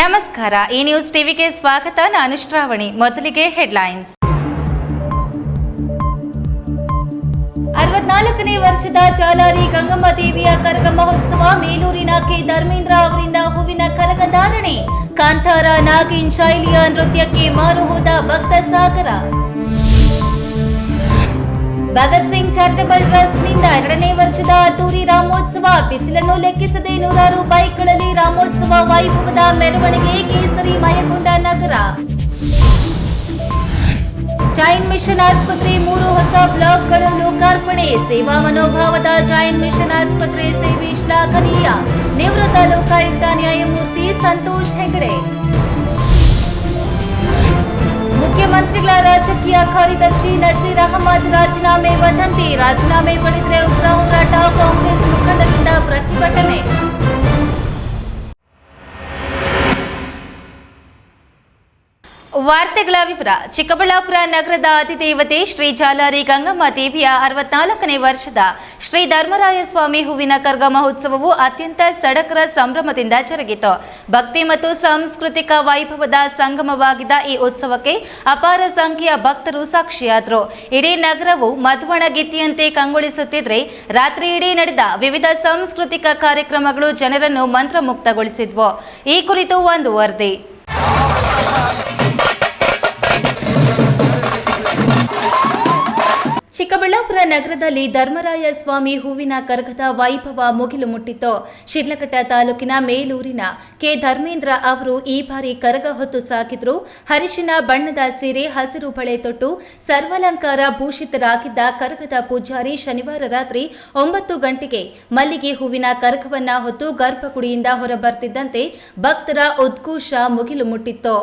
ನಮಸ್ಕಾರ, ಈ ನ್ಯೂಸ್ ಟಿವಿಗೆ ಸ್ವಾಗತ. ನಾನು ಶ್ರಾವಣಿ. ಮೊದಲಿಗೆ ಹೆಡ್ಲೈನ್ಸ್. 64ನೇ ವರ್ಷದ ಚಾಲಾರಿ ಗಂಗಮ್ಮ ದೇವಿಯ ಕರಗ ಮಹೋತ್ಸವ. ಮೇಲೂರಿನ ಕೆ ಧರ್ಮೇಂದ್ರ ಅವರಿಂದ ಹೂವಿನ ಕರಗ ಧಾರಣೆ. ಕಾಂತಾರ ನಾಗಿನ್ ಶೈಲಿಯ ನೃತ್ಯಕ್ಕೆ ಮಾರು ಹೋದ ಭಕ್ತ ಸಾಗರ. ಭಗತ್ ಸಿಂಗ್ ಚಾರಿಟಬಲ್ ಟ್ರಸ್ಟ್ನಿಂದ 2ನೇ ವರ್ಷದ ಅದ್ದೂರಿ ರಾಮೋತ್ಸವ. ಬಿಸಿಲನ್ನು ಲೆಕ್ಕಿಸದೆ ನೂರಾರು ಬೈಕ್ಗಳಲ್ಲಿ ರಾಮೋತ್ಸವ ವೈಭವದ ಮೆರವಣಿಗೆ. ಕೇಸರಿ ಮಯಗೊಂಡ ನಗರ. ಜೈನ್ ಮಿಷನ್ ಆಸ್ಪತ್ರೆ 3 ಹೊಸ ಬ್ಲಾಕ್ಗಳು ಲೋಕಾರ್ಪಣೆ. ಸೇವಾ ಮನೋಭಾವದ ಜೈನ್ ಮಿಷನ್ ಆಸ್ಪತ್ರೆ ಸೇವೆ ಶ್ಲಾಘನೀಯ. ನಿವೃತ್ತ ಲೋಕಾಯುಕ್ತ ನ್ಯಾಯಮೂರ್ತಿ ಸಂತೋಷ್ ಹೆಗಡೆ. ಮುಖ್ಯಮಂತ್ರಿಗಳ ರಾಜಕೀಯ ಕಾರ್ಯದರ್ಶಿ ನಜೀರ್ ಅಹಮದ್ ರಾಜೀನಾಮೆ ವದಂತಿ. ರಾಜೀನಾಮೆ ಪಡೆದರೆ ಉಗ್ರ ಹೋರಾಟ. ಕಾಂಗ್ರೆಸ್ ಮುಖಂಡರಿಂದ ಪ್ರತಿಭಟನೆ. ವಾರ್ತೆಗಳ ವಿವರ. ಚಿಕ್ಕಬಳ್ಳಾಪುರ ನಗರದ ಅಧಿದೇವತೆ ಶ್ರೀ ಜಾಲಾರಿ ಗಂಗಮ್ಮ ದೇವಿಯ 64ನೇ ವರ್ಷದ ಶ್ರೀ ಧರ್ಮರಾಯಸ್ವಾಮಿ ಹೂವಿನ ಕರಗ ಮಹೋತ್ಸವವು ಅತ್ಯಂತ ಸಡಗರ ಸಂಭ್ರಮದಿಂದ ಜರುಗಿತು. ಭಕ್ತಿ ಮತ್ತು ಸಾಂಸ್ಕೃತಿಕ ವೈಭವದ ಸಂಗಮವಾಗಿದ್ದ ಈ ಉತ್ಸವಕ್ಕೆ ಅಪಾರ ಸಂಖ್ಯೆಯ ಭಕ್ತರು ಸಾಕ್ಷಿಯಾದರು. ಇಡೀ ನಗರವು ಮಧುವಣಗಿತ್ತಿಯಂತೆ ಕಂಗೊಳಿಸುತ್ತಿದ್ರೆ ರಾತ್ರಿ ಇಡೀ ನಡೆದ ವಿವಿಧ ಸಾಂಸ್ಕೃತಿಕ ಕಾರ್ಯಕ್ರಮಗಳು ಜನರನ್ನು ಮಂತ್ರಮುಗ್ಧಗೊಳಿಸಿದ್ವು. ಈ ಕುರಿತು ಒಂದು ವರದಿ. ಚಿಕ್ಕಬಳ್ಳಾಪುರ ನಗರದಲ್ಲಿ ಧರ್ಮರಾಯ ಸ್ವಾಮಿ ಹೂವಿನ ಕರಗದ ವೈಭವ ಮುಗಿಲು ಮುಟ್ಟಿತ್ತು. ಶಿಡ್ಲಘಟ್ಟ ತಾಲೂಕಿನ ಮೇಲೂರಿನ ಕೆ ಧರ್ಮೇಂದ್ರ ಅವರು ಈ ಬಾರಿ ಕರಗ ಹೊತ್ತು ಸಾಕಿದ್ರು. ಹರಿಶಿನ ಬಣ್ಣದ ಸೀರೆ, ಹಸಿರು ಬಳೆ ತೊಟ್ಟು ಸರ್ವಾಲಂಕಾರ ಭೂಷಿತರಾಗಿದ್ದ ಕರಗದ ಪೂಜಾರಿ ಶನಿವಾರ ರಾತ್ರಿ 9 ಗಂಟೆಗೆ ಮಲ್ಲಿಗೆ ಹೂವಿನ ಕರಗವನ್ನ ಹೊತ್ತು ಗರ್ಭಗುಡಿಯಿಂದ ಹೊರಬರ್ತಿದ್ದಂತೆ ಭಕ್ತರ ಉದ್ಘೋಷ ಮುಗಿಲು ಮುಟ್ಟಿತ್ತು.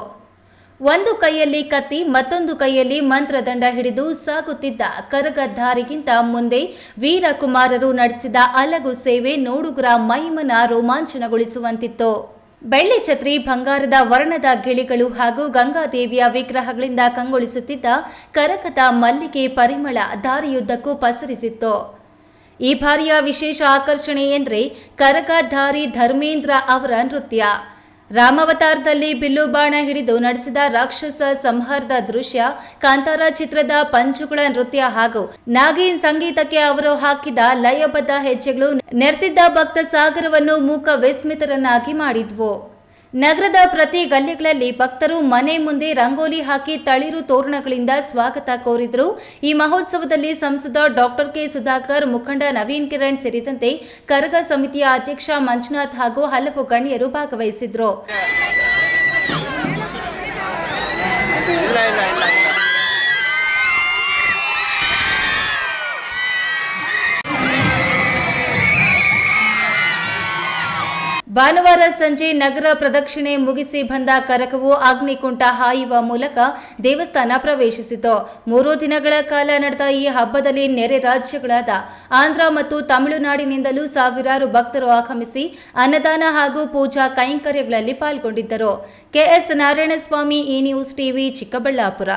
ಒಂದು ಕೈಯಲ್ಲಿ ಕತ್ತಿ, ಮತ್ತೊಂದು ಕೈಯಲ್ಲಿ ಮಂತ್ರದಂಡ ಹಿಡಿದು ಸಾಗುತ್ತಿದ್ದ ಕರಗಧಾರಿಗಿಂತ ಮುಂದೆ ವೀರಕುಮಾರರು ನಡೆಸಿದ ಅಲಗು ಸೇವೆ ನೋಡುಗರ ಮೈಮನ ರೋಮಾಂಚನಗೊಳಿಸುವಂತಿತ್ತು. ಬೆಳ್ಳಿ ಛತ್ರಿ, ಬಂಗಾರದ ವರ್ಣದ ಗಿಳಿಗಳು ಹಾಗೂ ಗಂಗಾದೇವಿಯ ವಿಗ್ರಹಗಳಿಂದ ಕಂಗೊಳಿಸುತ್ತಿದ್ದ ಕರಗದ ಮಲ್ಲಿಗೆ ಪರಿಮಳ ದಾರಿಯುದ್ದಕ್ಕೂ ಪಸರಿಸಿತ್ತು. ಈ ಬಾರಿಯ ವಿಶೇಷ ಆಕರ್ಷಣೆ ಎಂದರೆ ಕರಗಧಾರಿ ಧರ್ಮೇಂದ್ರ ಅವರ ನೃತ್ಯ. ರಾಮಾವತಾರದಲ್ಲಿ ಬಿಲ್ಲು ಬಾಣ ಹಿಡಿದು ನಡೆಸಿದ ರಾಕ್ಷಸ ಸಂಹಾರದ ದೃಶ್ಯ, ಕಾಂತಾರ ಚಿತ್ರದ ಪಂಚುಗಳ ನೃತ್ಯ ಹಾಗೂ ನಾಗಿನ್ ಸಂಗೀತಕ್ಕೆ ಅವರು ಹಾಕಿದ ಲಯಬದ್ಧ ಹೆಜ್ಜೆಗಳು ನೆರೆದಿದ್ದ ಭಕ್ತ ಸಾಗರವನ್ನು ಮೂಕ ವಿಸ್ಮಿತರನ್ನಾಗಿ ಮಾಡಿದ್ವು. ನಗರದ ಪ್ರತಿ ಗಲ್ಲಿಗಳಲ್ಲಿ ಭಕ್ತರು ಮನೆ ಮುಂದೆ ರಂಗೋಲಿ ಹಾಕಿ ತಳಿರು ತೋರಣಗಳಿಂದ ಸ್ವಾಗತ ಕೋರಿದ್ರು. ಈ ಮಹೋತ್ಸವದಲ್ಲಿ ಸಂಸದ ಡಾಕ್ಟರ್ ಕೆ ಸುಧಾಕರ್, ಮುಖಂಡ ನವೀನ್ ಕಿರಣ್ ಸೇರಿದಂತೆ ಕರಗ ಸಮಿತಿಯ ಅಧ್ಯಕ್ಷ ಮಂಜುನಾಥ್ ಹಾಗೂ ಹಲವು ಗಣ್ಯರು ಭಾಗವಹಿಸಿದ್ರು. ಭಾನುವಾರ ಸಂಜೆ ನಗರ ಪ್ರದಕ್ಷಿಣೆ ಮುಗಿಸಿ ಬಂದ ಕರಗವು ಅಗ್ನಿಕುಂಟ ಹಾಯುವ ಮೂಲಕ ದೇವಸ್ಥಾನ ಪ್ರವೇಶಿಸಿತು. 3 ದಿನಗಳ ಕಾಲ ನಡೆದ ಈ ಹಬ್ಬದಲ್ಲಿ ನೆರೆ ರಾಜ್ಯಗಳಾದ ಆಂಧ್ರ ಮತ್ತು ತಮಿಳುನಾಡಿನಿಂದಲೂ ಸಾವಿರಾರು ಭಕ್ತರು ಆಗಮಿಸಿ ಅನ್ನದಾನ ಹಾಗೂ ಪೂಜಾ ಕೈಂಕರ್ಯಗಳಲ್ಲಿ ಪಾಲ್ಗೊಂಡಿದ್ದರು. ಕೆಎಸ್ ನಾರಾಯಣಸ್ವಾಮಿ, ಈ ನ್ಯೂಸ್ ಟಿವಿ, ಚಿಕ್ಕಬಳ್ಳಾಪುರ.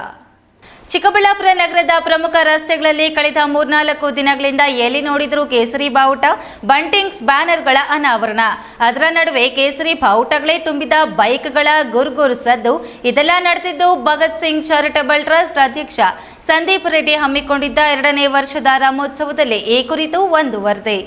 ಚಿಕ್ಕಬಳ್ಳಾಪುರ ನಗರದ ಪ್ರಮುಖ ರಸ್ತೆಗಳಲ್ಲಿ ಕಳೆದ 3-4 ದಿನಗಳಿಂದ ಎಲ್ಲಿ ನೋಡಿದರೂ ಕೇಸರಿ ಬಾವುಟ, ಬಂಟಿಂಗ್ಸ್, ಬ್ಯಾನರ್ಗಳ ಅನಾವರಣ. ಅದರ ನಡುವೆ ಕೇಸರಿ ಬಾವುಟಗಳೇ ತುಂಬಿದ ಬೈಕ್ಗಳ ಗುರ್ಗುರ್ ಸದ್ದು. ಇದೆಲ್ಲ ನಡೆದಿದ್ದು ಭಗತ್ ಸಿಂಗ್ ಚಾರಿಟಬಲ್ ಟ್ರಸ್ಟ್ ಅಧ್ಯಕ್ಷ ಸಂದೀಪ್ ರೆಡ್ಡಿ ಹಮ್ಮಿಕೊಂಡಿದ್ದ 2ನೇ ವರ್ಷದ ರಾಮೋತ್ಸವದಲ್ಲಿ. ಈ ಕುರಿತು ಒಂದು ವರದಿ.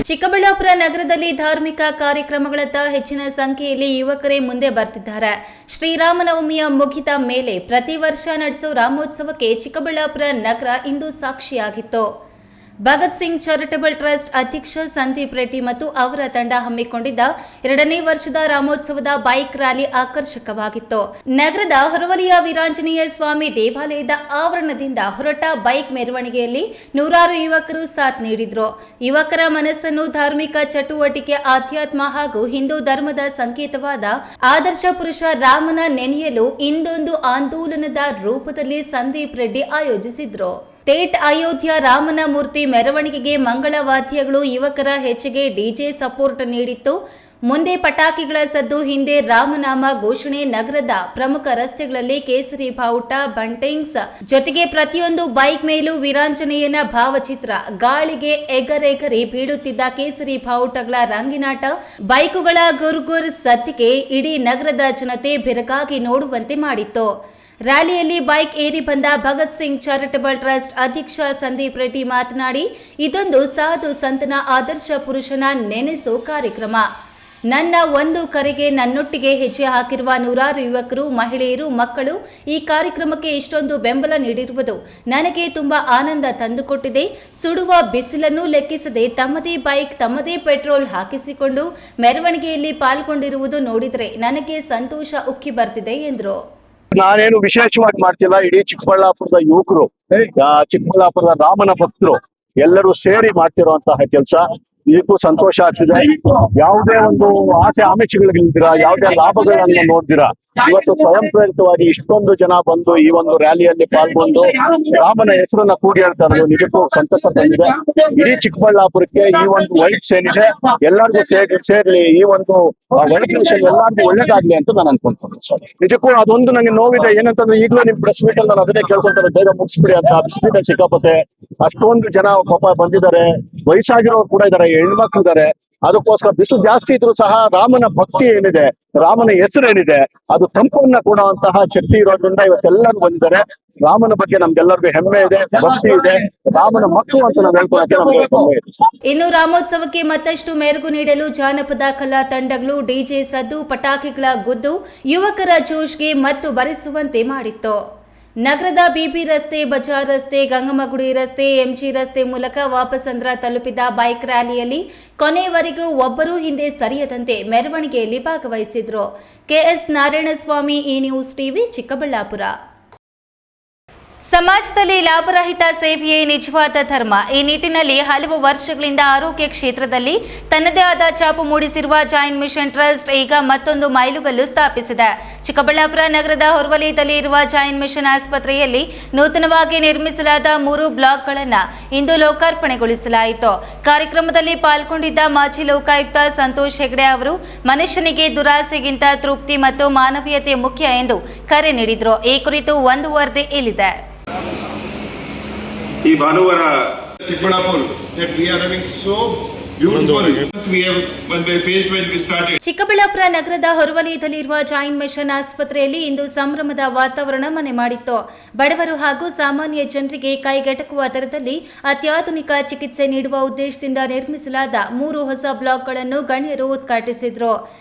ಚಿಕ್ಕಬಳ್ಳಾಪುರ ನಗರದಲ್ಲಿ ಧಾರ್ಮಿಕ ಕಾರ್ಯಕ್ರಮಗಳತ್ತ ಹೆಚ್ಚಿನ ಸಂಖ್ಯೆಯಲ್ಲಿ ಯುವಕರೇ ಮುಂದೆ ಬರ್ತಿದ್ದಾರೆ. ಶ್ರೀರಾಮನವಮಿಯ ಮುಗಿದ ಮೇಲೆ ಪ್ರತಿ ವರ್ಷ ನಡೆಸೋ ರಾಮೋತ್ಸವಕ್ಕೆ ಚಿಕ್ಕಬಳ್ಳಾಪುರ ನಗರ ಇಂದು ಸಾಕ್ಷಿಯಾಗಿತ್ತು. ಭಗತ್ ಸಿಂಗ್ ಚಾರಿಟಬಲ್ ಟ್ರಸ್ಟ್ ಅಧ್ಯಕ್ಷ ಸಂದೀಪ್ ರೆಡ್ಡಿ ಮತ್ತು ಅವರ ತಂಡ ಹಮ್ಮಿಕೊಂಡಿದ್ದ 2ನೇ ವರ್ಷದ ರಾಮೋತ್ಸವದ ಬೈಕ್ ರ್ಯಾಲಿ ಆಕರ್ಷಕವಾಗಿತ್ತು. ನಗರದ ಹೊರವಲಯ ವೀರಾಂಜನೇಯ ಸ್ವಾಮಿ ದೇವಾಲಯದ ಆವರಣದಿಂದ ಹೊರಟ ಬೈಕ್ ಮೆರವಣಿಗೆಯಲ್ಲಿ ನೂರಾರು ಯುವಕರು ಸಾಥ್ ನೀಡಿದ್ರು. ಯುವಕರ ಮನಸ್ಸನ್ನು ಧಾರ್ಮಿಕ ಚಟುವಟಿಕೆ, ಆಧ್ಯಾತ್ಮ ಹಾಗೂ ಹಿಂದೂ ಧರ್ಮದ ಸಂಕೇತವಾದ ಆದರ್ಶ ಪುರುಷ ರಾಮನ ನೆನೆಯಲು ಇಂದೊಂದು ಆಂದೋಲನದ ರೂಪದಲ್ಲಿ ಸಂದೀಪ್ ರೆಡ್ಡಿ ಆಯೋಜಿಸಿದ್ರು. ತೇಟ್ ಅಯೋಧ್ಯ ರಾಮನ ಮೂರ್ತಿ ಮೆರವಣಿಗೆಗೆ ಮಂಗಳವಾದ್ಯಗಳು, ಯುವಕರ ಹೆಚ್ಚಿಗೆ ಡಿಜೆ ಸಪೋರ್ಟ್ ನೀಡಿತ್ತು. ಮುಂದೆ ಪಟಾಕಿಗಳ ಸದ್ದು, ಹಿಂದೆ ರಾಮನಾಮ ಘೋಷಣೆ. ನಗರದ ಪ್ರಮುಖ ರಸ್ತೆಗಳಲ್ಲಿ ಕೇಸರಿ ಬಾವುಟ, ಬಂಟಿಂಗ್ಸ್ ಜೊತೆಗೆ ಪ್ರತಿಯೊಂದು ಬೈಕ್ ಮೇಲೂ ವೀರಾಂಜನೇಯನ ಭಾವಚಿತ್ರ. ಗಾಳಿಗೆ ಎಗರೆಗರಿ ಬೀಳುತ್ತಿದ್ದ ಕೇಸರಿ ಬಾವುಟಗಳ ರಂಗಿನಾಟ, ಬೈಕುಗಳ ಗುರ್ಗುರ್ ಸದ್ದಿಗೆ ಇಡೀ ನಗರದ ಜನತೆ ಬೆರಗಾಗಿ ನೋಡುವಂತೆ ಮಾಡಿತ್ತು. ರ್ಯಾಲಿಯಲ್ಲಿ ಬೈಕ್ ಏರಿ ಬಂದ ಭಗತ್ ಸಿಂಗ್ ಚಾರಿಟಬಲ್ ಟ್ರಸ್ಟ್ ಅಧ್ಯಕ್ಷ ಸಂದೀಪ್ ರೆಡ್ಡಿ ಮಾತನಾಡಿ, ಇದೊಂದು ಸಾಧು ಸಂತನ ಆದರ್ಶ ಪುರುಷನ ನೆನೆಸೋ ಕಾರ್ಯಕ್ರಮ. ನನ್ನ ಒಂದು ಕರೆಗೆ ನನ್ನೊಟ್ಟಿಗೆ ಹೆಜ್ಜೆ ಹಾಕಿರುವ ನೂರಾರು ಯುವಕರು, ಮಹಿಳೆಯರು, ಮಕ್ಕಳು ಈ ಕಾರ್ಯಕ್ರಮಕ್ಕೆ ಇಷ್ಟೊಂದು ಬೆಂಬಲ ನೀಡಿರುವುದು ನನಗೆ ತುಂಬಾ ಆನಂದ ತಂದುಕೊಟ್ಟಿದೆ. ಸುಡುವ ಬಿಸಿಲನ್ನು ಲೆಕ್ಕಿಸದೆ ತಮ್ಮದೇ ಬೈಕ್, ತಮ್ಮದೇ ಪೆಟ್ರೋಲ್ ಹಾಕಿಸಿಕೊಂಡು ಮೆರವಣಿಗೆಯಲ್ಲಿ ಪಾಲ್ಗೊಂಡಿರುವುದು ನೋಡಿದರೆ ನನಗೆ ಸಂತೋಷ ಉಕ್ಕಿ ಬರ್ತಿದೆ ಎಂದರು. ನಾನೇನು ವಿಶೇಷವಾಗಿ ಮಾಡ್ತಿಲ್ಲ. ಇಡೀ ಚಿಕ್ಕಬಳ್ಳಾಪುರದ ಯುವಕರು, ಚಿಕ್ಕಬಳ್ಳಾಪುರದ ರಾಮನ ಭಕ್ತರು ಎಲ್ಲರೂ ಸೇರಿ ಮಾಡ್ತಿರುವಂತಹ ಕೆಲಸ. ಇದಕ್ಕೂ ಸಂತೋಷ ಆಗ್ತಿದೆ. ಯಾವುದೇ ಒಂದು ಆಸೆ ಆಮಿಷಗಳಿಲ್ದಿರ, ಯಾವುದೇ ಲಾಭಗಳನ್ನ ನೋಡ್ದಿರಾ ಇವತ್ತು ಸ್ವಯಂ ಪ್ರೇರಿತವಾಗಿ ಇಷ್ಟೊಂದು ಜನ ಬಂದು ಈ ಒಂದು ರ್ಯಾಲಿಯಲ್ಲಿ ಪಾಲ್ಗೊಂಡು ರಾಮನ ಹೆಸರನ್ನ ಕೂಡಿ ಹೇಳ್ತಾ ಇರೋದು ನಿಜಕ್ಕೂ ಸಂತಸ ತಂದಿದೆ. ಇಡೀ ಚಿಕ್ಕಬಳ್ಳಾಪುರಕ್ಕೆ ಈ ಒಂದು ವೈಟ್ಸ್ ಏನಿದೆ ಎಲ್ಲರಿಗೂ ಸೇರ್ಲಿ, ಈ ಒಂದು ವೈಟ್ ನೇಷನ್ ಎಲ್ಲರಿಗೂ ಒಳ್ಳೇದಾಗ್ಲಿ ಅಂತ ನಾನು ಅನ್ಕೊಂತೀನಿ. ನಿಜಕ್ಕೂ ಅದೊಂದು ನಂಗೆ ನೋವಿದೆ. ಏನಂತಂದ್ರೆ ಈಗಲೂ ನಿಮ್ ಪ್ರೆಸ್ ಮೀಟ್ ಅಲ್ಲಿ ನಾನು ಅದನ್ನೇ ಕೇಳ್ಕೊಂತಾರೆ, ಬೇಗ ಮುಗಿಸ್ಬಿಡಿ ಅಂತ. ಬಿಸಿಲಿದೆ ಸಿಕ್ಕಾಪತ್ತೆ, ಅಷ್ಟೊಂದು ಜನ ಪಾಪ ಬಂದಿದ್ದಾರೆ, ವಯಸ್ಸಾಗಿರೋರು ಕೂಡ ಇದಾರೆ, ಹೆಣ್ಮಕ್ಳು ಇದಾರೆ. ಅದಕ್ಕೋಸ್ಕರ ಬಿಸಿಲು ಜಾಸ್ತಿ ಇದ್ರು ಸಹ ರಾಮನ ಭಕ್ತಿ ಏನಿದೆ, ರಾಮನ ಹೆಸರು ಏನಿದೆ, ಅದು ತಂಪನ್ನ ಕೊಡುವಂತಹ ಶಕ್ತಿ ಇರೋದ್ರಿಂದ ಇವತ್ತೆಲ್ಲರೂ ಬಂದಿದ್ದಾರೆ. ರಾಮನ ಬಗ್ಗೆ ನಮ್ಗೆಲ್ಲರಿಗೂ ಹೆಮ್ಮೆ ಇದೆ, ಭಕ್ತಿ ಇದೆ. ರಾಮನ ಮಕ್ಕಳು ಅಂತ ನಾವು ಹೇಳ್ಕೊಳಕ್ಕೆ ನಮ್ಗೆ ಹೆಮ್ಮೆ ಇದೆ. ಇನ್ನು ರಾಮೋತ್ಸವಕ್ಕೆ ಮತ್ತಷ್ಟು ಮೆರುಗು ನೀಡಲು ಜಾನಪದ ಕಲಾ ತಂಡಗಳು, ಡಿಜೆ ಸದ್ದು, ಪಟಾಕಿಗಳ ಗುದ್ದು ಯುವಕರ ಜೋಶ್ಗೆ ಮತ್ತು ಬರೆಸುವಂತೆ ಮಾಡಿತ್ತು. ನಗರದ ಬಿಬಿ ರಸ್ತೆ, ಬಜಾರ್ ರಸ್ತೆ, ಗಂಗಮ್ಮಗುಡಿ ರಸ್ತೆ, ಎಂಜಿ ರಸ್ತೆ ಮೂಲಕ ವಾಪಸಂದ್ರ ತಲುಪಿದ ಬೈಕ್ ರ್ಯಾಲಿಯಲ್ಲಿ ಕೊನೆಯವರೆಗೂ ಒಬ್ಬರೂ ಹಿಂದೆ ಸರಿಯದಂತೆ ಮೆರವಣಿಗೆಯಲ್ಲಿ ಭಾಗವಹಿಸಿದ್ರು. ಕೆಎಸ್ ನಾರಾಯಣಸ್ವಾಮಿ, ಈ ನ್ಯೂಸ್ ಟಿವಿ, ಚಿಕ್ಕಬಳ್ಳಾಪುರ. ಸಮಾಜದಲ್ಲಿ ಲಾಭರಹಿತ ಸೇವೆಯೇ ನಿಜವಾದ ಧರ್ಮ. ಈ ನಿಟ್ಟಿನಲ್ಲಿ ಹಲವು ವರ್ಷಗಳಿಂದ ಆರೋಗ್ಯ ಕ್ಷೇತ್ರದಲ್ಲಿ ತನ್ನದೇ ಆದ ಛಾಪು ಮೂಡಿಸಿರುವ ಜೈನ್ ಮಿಷನ್ ಟ್ರಸ್ಟ್ ಈಗ ಮತ್ತೊಂದು ಮೈಲುಗಲ್ಲು ಸ್ಥಾಪಿಸಿದೆ. ಚಿಕ್ಕಬಳ್ಳಾಪುರ ನಗರದ ಹೊರವಲಯದಲ್ಲಿ ಇರುವ ಜೈನ್ ಮಿಷನ್ ಆಸ್ಪತ್ರೆಯಲ್ಲಿ ನೂತನವಾಗಿ ನಿರ್ಮಿಸಲಾದ 3 ಬ್ಲಾಕ್ಗಳನ್ನು ಇಂದು ಲೋಕಾರ್ಪಣೆಗೊಳಿಸಲಾಯಿತು. ಕಾರ್ಯಕ್ರಮದಲ್ಲಿ ಪಾಲ್ಗೊಂಡಿದ್ದ ಮಾಜಿ ಲೋಕಾಯುಕ್ತ ಸಂತೋಷ್ ಹೆಗಡೆ ಅವರು ಮನುಷ್ಯನಿಗೆ ದುರಾಸೆಗಿಂತ ತೃಪ್ತಿ ಮತ್ತು ಮಾನವೀಯತೆ ಮುಖ್ಯ ಎಂದು ಕರೆ ನೀಡಿದರು. ಈ ಕುರಿತು ಒಂದು ವರದಿ ಇಲ್ಲಿದೆ. ಈ ಭಾನುವಾರ Chikkaballapur that we are having so beautiful we have when we faced when we started. Chikkaballapur ನಗರದ ಹೊರವಲಯದಲ್ಲಿರುವ ಜೈನ್ ಮಿಷನ್ ಆಸ್ಪತ್ರೆಯಲ್ಲಿ ಇಂದು ಸಂಭ್ರಮದ ವಾತಾವರಣ ಮನೆ ಮಾಡಿತ್ತು. ಬಡವರು ಹಾಗೂ ಸಾಮಾನ್ಯ ಜನರಿಗೆ ಕೈಗೆಟಕುವ ದರದಲ್ಲಿ ಅತ್ಯಾಧುನಿಕ ಚಿಕಿತ್ಸೆ ನೀಡುವ ಉದ್ದೇಶದಿಂದ ನಿರ್ಮಿಸಲಾದ 3 ಹೊಸ ಬ್ಲಾಕ್ಗಳನ್ನು ಗಣ್ಯರು ಉದ್ಘಾಟಿಸಿದರು.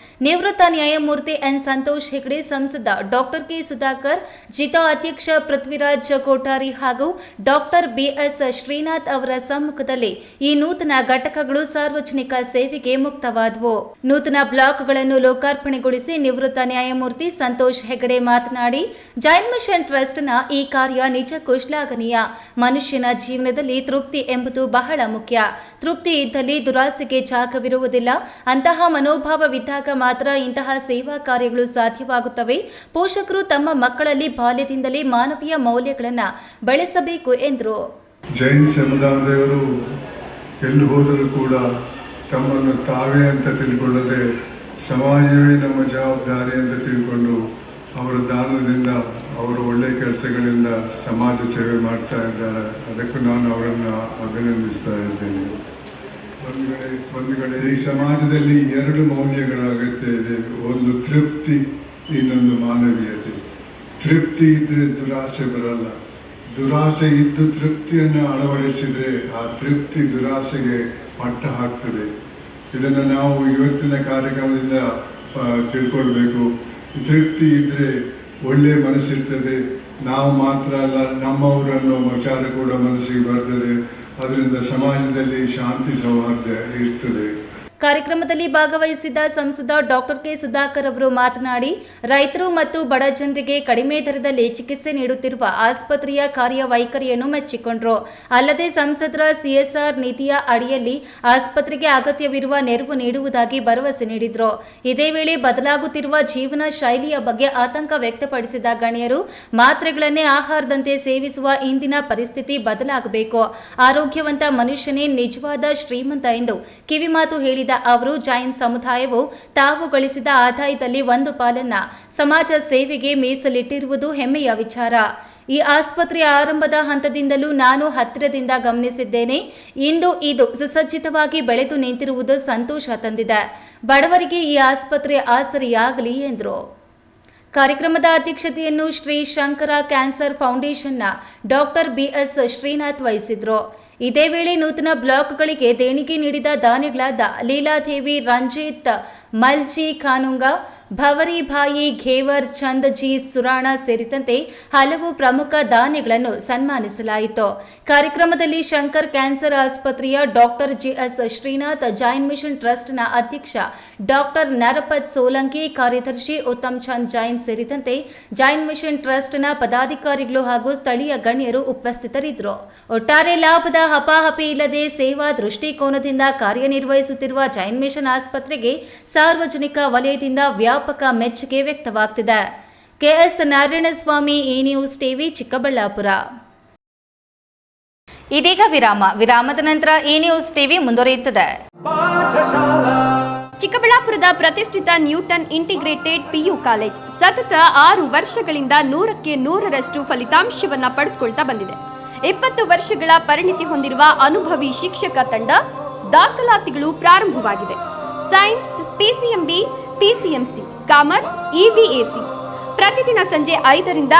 ನಿವೃತ್ತ ನ್ಯಾಯಮೂರ್ತಿ ಎನ್ ಸಂತೋಷ್ ಹೆಗಡೆ, ಸಂಸದ ಡಾಕ್ಟರ್ ಕೆ ಸುಧಾಕರ್, ಜಿತಾ ಅಧ್ಯಕ್ಷ ಪೃಥ್ವಿರಾಜ್ ಕೋಠಾರಿ ಹಾಗೂ ಡಾಕ್ಟರ್ ಬಿಎಸ್ ಶ್ರೀನಾಥ್ ಅವರ ಸಮ್ಮುಖದಲ್ಲಿ ಈ ನೂತನ ಘಟಕಗಳು ಸಾರ್ವಜನಿಕ ಸೇವೆಗೆ ಮುಕ್ತವಾದವು. ನೂತನ ಬ್ಲಾಕ್ಗಳನ್ನು ಲೋಕಾರ್ಪಣೆಗೊಳಿಸಿ ನಿವೃತ್ತ ನ್ಯಾಯಮೂರ್ತಿ ಸಂತೋಷ್ ಹೆಗಡೆ ಮಾತನಾಡಿ, ಜೈನ್ ಮಿಷನ್ ಟ್ರಸ್ಟ್ನ ಈ ಕಾರ್ಯ ನಿಜಕ್ಕೂ ಶ್ಲಾಘನೀಯ. ಮನುಷ್ಯನ ಜೀವನದಲ್ಲಿ ತೃಪ್ತಿ ಎಂಬುದು ಬಹಳ ಮುಖ್ಯ. ತೃಪ್ತಿ ಇದ್ದಲ್ಲಿ ದುರಾಸೆಗೆ ಜಾಗವಿರುವುದಿಲ್ಲ. ಅಂತಹ ಮನೋಭಾವವಿದ್ದಾಗ ಮಾತ್ರ ಇಂತಹ ಸೇವಾ ಕಾರ್ಯಗಳು ಸಾಧ್ಯವಾಗುತ್ತವೆ. ಪೋಷಕರು ತಮ್ಮ ಮಕ್ಕಳಲ್ಲಿ ಬಾಲ್ಯದಿಂದಲೇ ಮಾನವೀಯ ಮೌಲ್ಯಗಳನ್ನು ಬೆಳೆಸಬೇಕು ಎಂದರು. ಜೈನ್ ಸಮುದಾಯದವರು ಎಲ್ಲಿ ಹೋದರೂ ಕೂಡ ತಮ್ಮನ್ನು ತಾವೇ ಅಂತ ತಿಳ್ಕೊಳ್ಳದೆ ಸಮಾಜವೇ ನಮ್ಮ ಜವಾಬ್ದಾರಿ ಅಂತ ತಿಳ್ಕೊಂಡು ಅವರ ದಾನದಿಂದ, ಅವರ ಒಳ್ಳೆಯ ಕೆಲಸಗಳಿಂದ ಸಮಾಜ ಸೇವೆ ಮಾಡ್ತಾ ಇದ್ದಾರೆ. ಅದಕ್ಕೂ ನಾನು ಅವರನ್ನು ಅಭಿನಂದಿಸ್ತಾ ಇದ್ದೇನೆ. ಬಂಧುಗಳೇ, ಈ ಸಮಾಜದಲ್ಲಿ 2 ಮೌಲ್ಯಗಳ ಅಗತ್ಯ ಇದೆ. ಒಂದು ತೃಪ್ತಿ, ಇನ್ನೊಂದು ಮಾನವೀಯತೆ. ತೃಪ್ತಿ ಇದ್ದರೆ ದುರಾಸೆ ಬರಲ್ಲ. ದುರಾಸೆ ಇದ್ದು ತೃಪ್ತಿಯನ್ನು ಅಳವಡಿಸಿದರೆ ಆ ತೃಪ್ತಿ ದುರಾಸೆಗೆ ಮಟ್ಟ ಹಾಕ್ತದೆ. ಇದನ್ನು ನಾವು ಇವತ್ತಿನ ಕಾರ್ಯಕ್ರಮದಿಂದ ತಿಳ್ಕೊಳ್ಬೇಕು. ತೃಪ್ತಿ ಇದ್ದರೆ ಒಳ್ಳೆಯ ಮನಸ್ಸಿರ್ತದೆ. ನಾವು ಮಾತ್ರ ಅಲ್ಲ, ನಮ್ಮವರನ್ನು ವಿಚಾರ ಕೂಡ ಮನಸ್ಸಿಗೆ ಬರ್ತದೆ. ಅದರಿಂದ ಸಮಾಜದಲ್ಲಿ ಶಾಂತಿ ಸೌಹಾರ್ದ ಇರ್ತದೆ. ಕಾರ್ಯಕ್ರಮದಲ್ಲಿ ಭಾಗವಹಿಸಿದ್ದ ಸಂಸದ ಡಾಕ್ಟರ್ ಕೆ ಸುಧಾಕರ್ ಅವರು ಮಾತನಾಡಿ, ರೈತರು ಮತ್ತು ಬಡ ಜನರಿಗೆ ಕಡಿಮೆ ದರದಲ್ಲಿ ಚಿಕಿತ್ಸೆ ನೀಡುತ್ತಿರುವ ಆಸ್ಪತ್ರೆಯ ಕಾರ್ಯವೈಖರಿಯನ್ನು ಮೆಚ್ಚಿಕೊಂಡರು. ಅಲ್ಲದೆ ಸಂಸದರ ಸಿಎಸ್ಆರ್ ನಿಧಿಯ ಅಡಿಯಲ್ಲಿ ಆಸ್ಪತ್ರೆಗೆ ಅಗತ್ಯವಿರುವ ನೆರವು ನೀಡುವುದಾಗಿ ಭರವಸೆ ನೀಡಿದರು. ಇದೇ ವೇಳೆ ಬದಲಾಗುತ್ತಿರುವ ಜೀವನ ಶೈಲಿಯ ಬಗ್ಗೆ ಆತಂಕ ವ್ಯಕ್ತಪಡಿಸಿದ ಗಣ್ಯರು, ಮಾತ್ರೆಗಳನ್ನೇ ಆಹಾರದಂತೆ ಸೇವಿಸುವ ಇಂದಿನ ಪರಿಸ್ಥಿತಿ ಬದಲಾಗಬೇಕು. ಆರೋಗ್ಯವಂತ ಮನುಷ್ಯನೇ ನಿಜವಾದ ಶ್ರೀಮಂತ ಎಂದು ಕಿವಿಮಾತು ಹೇಳಿದ ನೀಡಿದ ಅವರು ಜೈನ್ ಸಮುದಾಯವು ತಾವು ಗಳಿಸಿದ ಆದಾಯದಲ್ಲಿ ಒಂದು ಪಾಲನ್ನ ಸಮಾಜ ಸೇವೆಗೆ ಮೀಸಲಿಟ್ಟಿರುವುದು ಹೆಮ್ಮೆಯ ವಿಚಾರ. ಈ ಆಸ್ಪತ್ರೆಯ ಆರಂಭದ ಹಂತದಿಂದಲೂ ನಾನು ಹತ್ತಿರದಿಂದ ಗಮನಿಸಿದ್ದೇನೆ. ಇಂದು ಇದು ಸುಸಜ್ಜಿತವಾಗಿ ಬೆಳೆದು ನಿಂತಿರುವುದು ಸಂತೋಷ ತಂದಿದೆ. ಬಡವರಿಗೆ ಈ ಆಸ್ಪತ್ರೆ ಆಸರೆಯಾಗಲಿ ಎಂದರು. ಕಾರ್ಯಕ್ರಮದ ಅಧ್ಯಕ್ಷತೆಯನ್ನು ಶ್ರೀ ಶಂಕರ ಕ್ಯಾನ್ಸರ್ ಫೌಂಡೇಶನ್ನ ಡಾಕ್ಟರ್ ಬಿಎಸ್ ಶ್ರೀನಾಥ್ ವಹಿಸಿದ್ರು. ಇದೇ ವೇಳೆ ನೂತನ ಬ್ಲಾಕ್ಗಳಿಗೆ ದೇಣಿಗೆ ನೀಡಿದ ದಾನಿಗಳಾದ ಲೀಲಾದೇವಿ, ರಂಜಿತ್ ಮಲ್ಜಿ ಖಾನುಂಗ, ಭವರಿಭಾಯಿ ಘೇವರ್, ಚಂದಜಿ ಸುರಾಣ ಸೇರಿದಂತೆ ಹಲವು ಪ್ರಮುಖ ದಾನಿಗಳನ್ನು ಸನ್ಮಾನಿಸಲಾಯಿತು. ಕಾರ್ಯಕ್ರಮದಲ್ಲಿ ಶಂಕರ್ ಕ್ಯಾನ್ಸರ್ ಆಸ್ಪತ್ರೆಯ doctor GS Srinath, Jain mission ಟ್ರಸ್ಟ್ನ ಅಧ್ಯಕ್ಷ ಡಾಕ್ಟರ್ ನರಪತ್ ಸೋಲಂಕಿ, ಕಾರ್ಯದರ್ಶಿ ಉತ್ತಮ್ ಚಂದ್ ಜೈನ್ ಸೇರಿದಂತೆ ಜೈನ್ ಮಿಷನ್ ಟ್ರಸ್ಟ್ನ ಪದಾಧಿಕಾರಿಗಳು ಹಾಗೂ ಸ್ಥಳೀಯ ಗಣ್ಯರು ಉಪಸ್ಥಿತರಿದ್ದರು. ಒಟ್ಟಾರೆ ಲಾಭದ ಹಪಾಹಪಿ ಇಲ್ಲದೆ ಸೇವಾ ದೃಷ್ಟಿಕೋನದಿಂದ ಕಾರ್ಯನಿರ್ವಹಿಸುತ್ತಿರುವ ಜೈನ್ ಮಿಷನ್ ಆಸ್ಪತ್ರೆಗೆ ಸಾರ್ವಜನಿಕ ವಲಯದಿಂದ ವ್ಯಾಪಕ ಮೆಚ್ಚುಗೆ ವ್ಯಕ್ತವಾಗ್ತಿದೆ. ಕೆಎಸ್ ನಾರಾಯಣಸ್ವಾಮಿ, ಈ ನ್ಯೂಸ್ ಟಿವಿ, ಚಿಕ್ಕಬಳ್ಳಾಪುರ. ಇದೀಗ ವಿರಾಮದ ನಂತರ ಈ ನ್ಯೂಸ್ ಟಿವಿ ಮುಂದುವರಿಯುತ್ತದೆ. ಚಿಕ್ಕಬಳ್ಳಾಪುರದ ಪ್ರತಿಷ್ಠಿತ ನ್ಯೂಟನ್ ಇಂಟಿಗ್ರೇಟೆಡ್ ಪಿಯು ಕಾಲೇಜ್ ಸತತ 6 ವರ್ಷಗಳಿಂದ 100ಕ್ಕೆ 100ರಷ್ಟು ಫಲಿತಾಂಶವನ್ನ ಪಡೆದುಕೊಳ್ತಾ ಬಂದಿದೆ. 20 ವರ್ಷಗಳ ಪರಿಣಿತಿ ಹೊಂದಿರುವ ಅನುಭವಿ ಶಿಕ್ಷಕ ತಂಡ, ದಾಖಲಾತಿಗಳು ಪ್ರಾರಂಭವಾಗಿದೆ. ಸೈನ್ಸ್, ಪಿಸಿಎಂಬಿ, ಪಿಸಿಎಂಸಿ, ಕಾಮರ್ಸ್, ಇವಿಎಸಿ ಪ್ರತಿದಿನ ಸಂಜೆ 5ರಿಂದ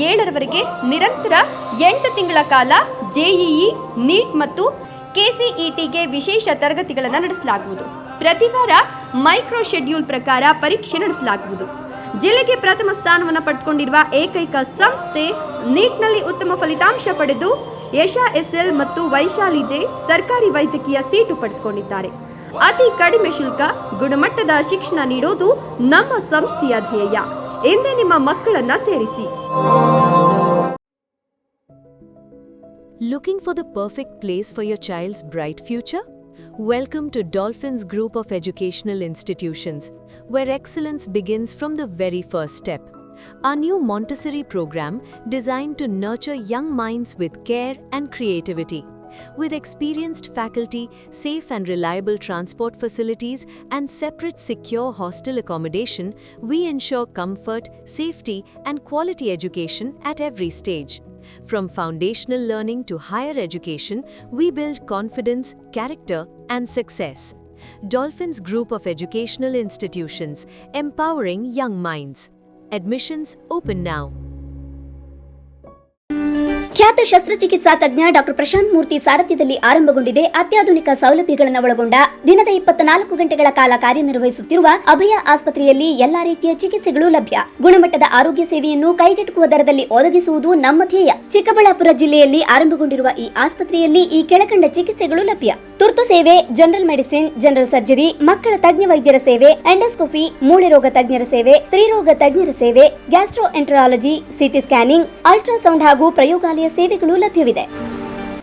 7ರವರೆಗೆ ನಿರಂತರ 8 ತಿಂಗಳ ಕಾಲ ಜೆಇಇ, ನೀಟ್ ಮತ್ತು ಕೆಸಿಇಟಿಗೆ ವಿಶೇಷ ತರಗತಿಗಳನ್ನು ನಡೆಸಲಾಗುವುದು. ಪ್ರತಿ ವಾರ ಮೈಕ್ರೋ ಶೆಡ್ಯೂಲ್ ಪ್ರಕಾರ ಪರೀಕ್ಷೆ ನಡೆಸಲಾಗುವುದು. ಜಿಲ್ಲೆಗೆ ಪ್ರಥಮ ಸ್ಥಾನವನ್ನು ಪಡೆದುಕೊಂಡಿರುವ ಏಕೈಕ ಸಂಸ್ಥೆ, ನೀಟ್ನಲ್ಲಿ ಉತ್ತಮ ಫಲಿತಾಂಶ ಪಡೆದು ಯಶಾ ಎಸ್ಎಲ್ ಮತ್ತು ವೈಶಾಲಿ ಜೆ ಸರ್ಕಾರಿ ವೈದ್ಯಕೀಯ ಸೀಟು ಪಡೆದುಕೊಂಡಿದ್ದಾರೆ. ಅತಿ ಕಡಿಮೆ ಶುಲ್ಕ, ಗುಣಮಟ್ಟದ ಶಿಕ್ಷಣ ನೀಡೋದು ನಮ್ಮ ಸಂಸ್ಥೆಯ ಧ್ಯೇಯ. ಎಂದೇ ನಿಮ್ಮ ಮಕ್ಕಳನ್ನ ಸೇರಿಸಿ. Looking for the perfect place for your child's bright future? Welcome to Dolphins Group of Educational Institutions, where excellence begins from the very first step. Our new Montessori program designed to nurture young minds with care and creativity. With experienced faculty, safe and reliable transport facilities, and separate secure hostel accommodation, we ensure comfort, safety, and quality education at every stage. From foundational learning to higher education, we build confidence, character, and success. Dolphins Group of Educational Institutions, empowering young minds. Admissions open now. ಖ್ಯಾತ ಶಸ್ತ್ರಚಿಕಿತ್ಸಾ ತಜ್ಞ doctor Prashant ಮೂರ್ತಿ ಸಾರಥ್ಯದಲ್ಲಿ ಆರಂಭಗೊಂಡಿದೆ. ಅತ್ಯಾಧುನಿಕ ಸೌಲಭ್ಯಗಳನ್ನು ಒಳಗೊಂಡ ದಿನದ 24 ಗಂಟೆಗಳ ಕಾಲ ಕಾರ್ಯನಿರ್ವಹಿಸುತ್ತಿರುವ ಅಭಯ ಆಸ್ಪತ್ರೆಯಲ್ಲಿ ಎಲ್ಲಾ ರೀತಿಯ ಚಿಕಿತ್ಸೆಗಳು ಲಭ್ಯ. ಗುಣಮಟ್ಟದ ಆರೋಗ್ಯ ಸೇವೆಯನ್ನು ಕೈಗೆಟುಕುವ ದರದಲ್ಲಿ ಒದಗಿಸುವುದು ನಮ್ಮ ಧ್ಯೇಯ. ಚಿಕ್ಕಬಳ್ಳಾಪುರ ಜಿಲ್ಲೆಯಲ್ಲಿ ಆರಂಭಗೊಂಡಿರುವ ಈ ಆಸ್ಪತ್ರೆಯಲ್ಲಿ ಈ ಕೆಳಕಂಡ ಚಿಕಿತ್ಸೆಗಳು ಲಭ್ಯ: ತುರ್ತು ಸೇವೆ, ಜನರಲ್ ಮೆಡಿಸಿನ್, ಜನರಲ್ ಸರ್ಜರಿ, ಮಕ್ಕಳ ತಜ್ಞ ವೈದ್ಯರ ಸೇವೆ, ಎಂಡೋಸ್ಕೋಪಿ, ಮೂಳೆ ರೋಗ ತಜ್ಞರ ಸೇವೆ, ಸ್ತ್ರೀರೋಗ ತಜ್ಞರ ಸೇವೆ, gastro enterology, CT scanning, ultrasound ಹಾಗೂ ಪ್ರಯೋಗಾಲಯ ಸೇವೆಗಳು ಲಭ್ಯವಿದೆ.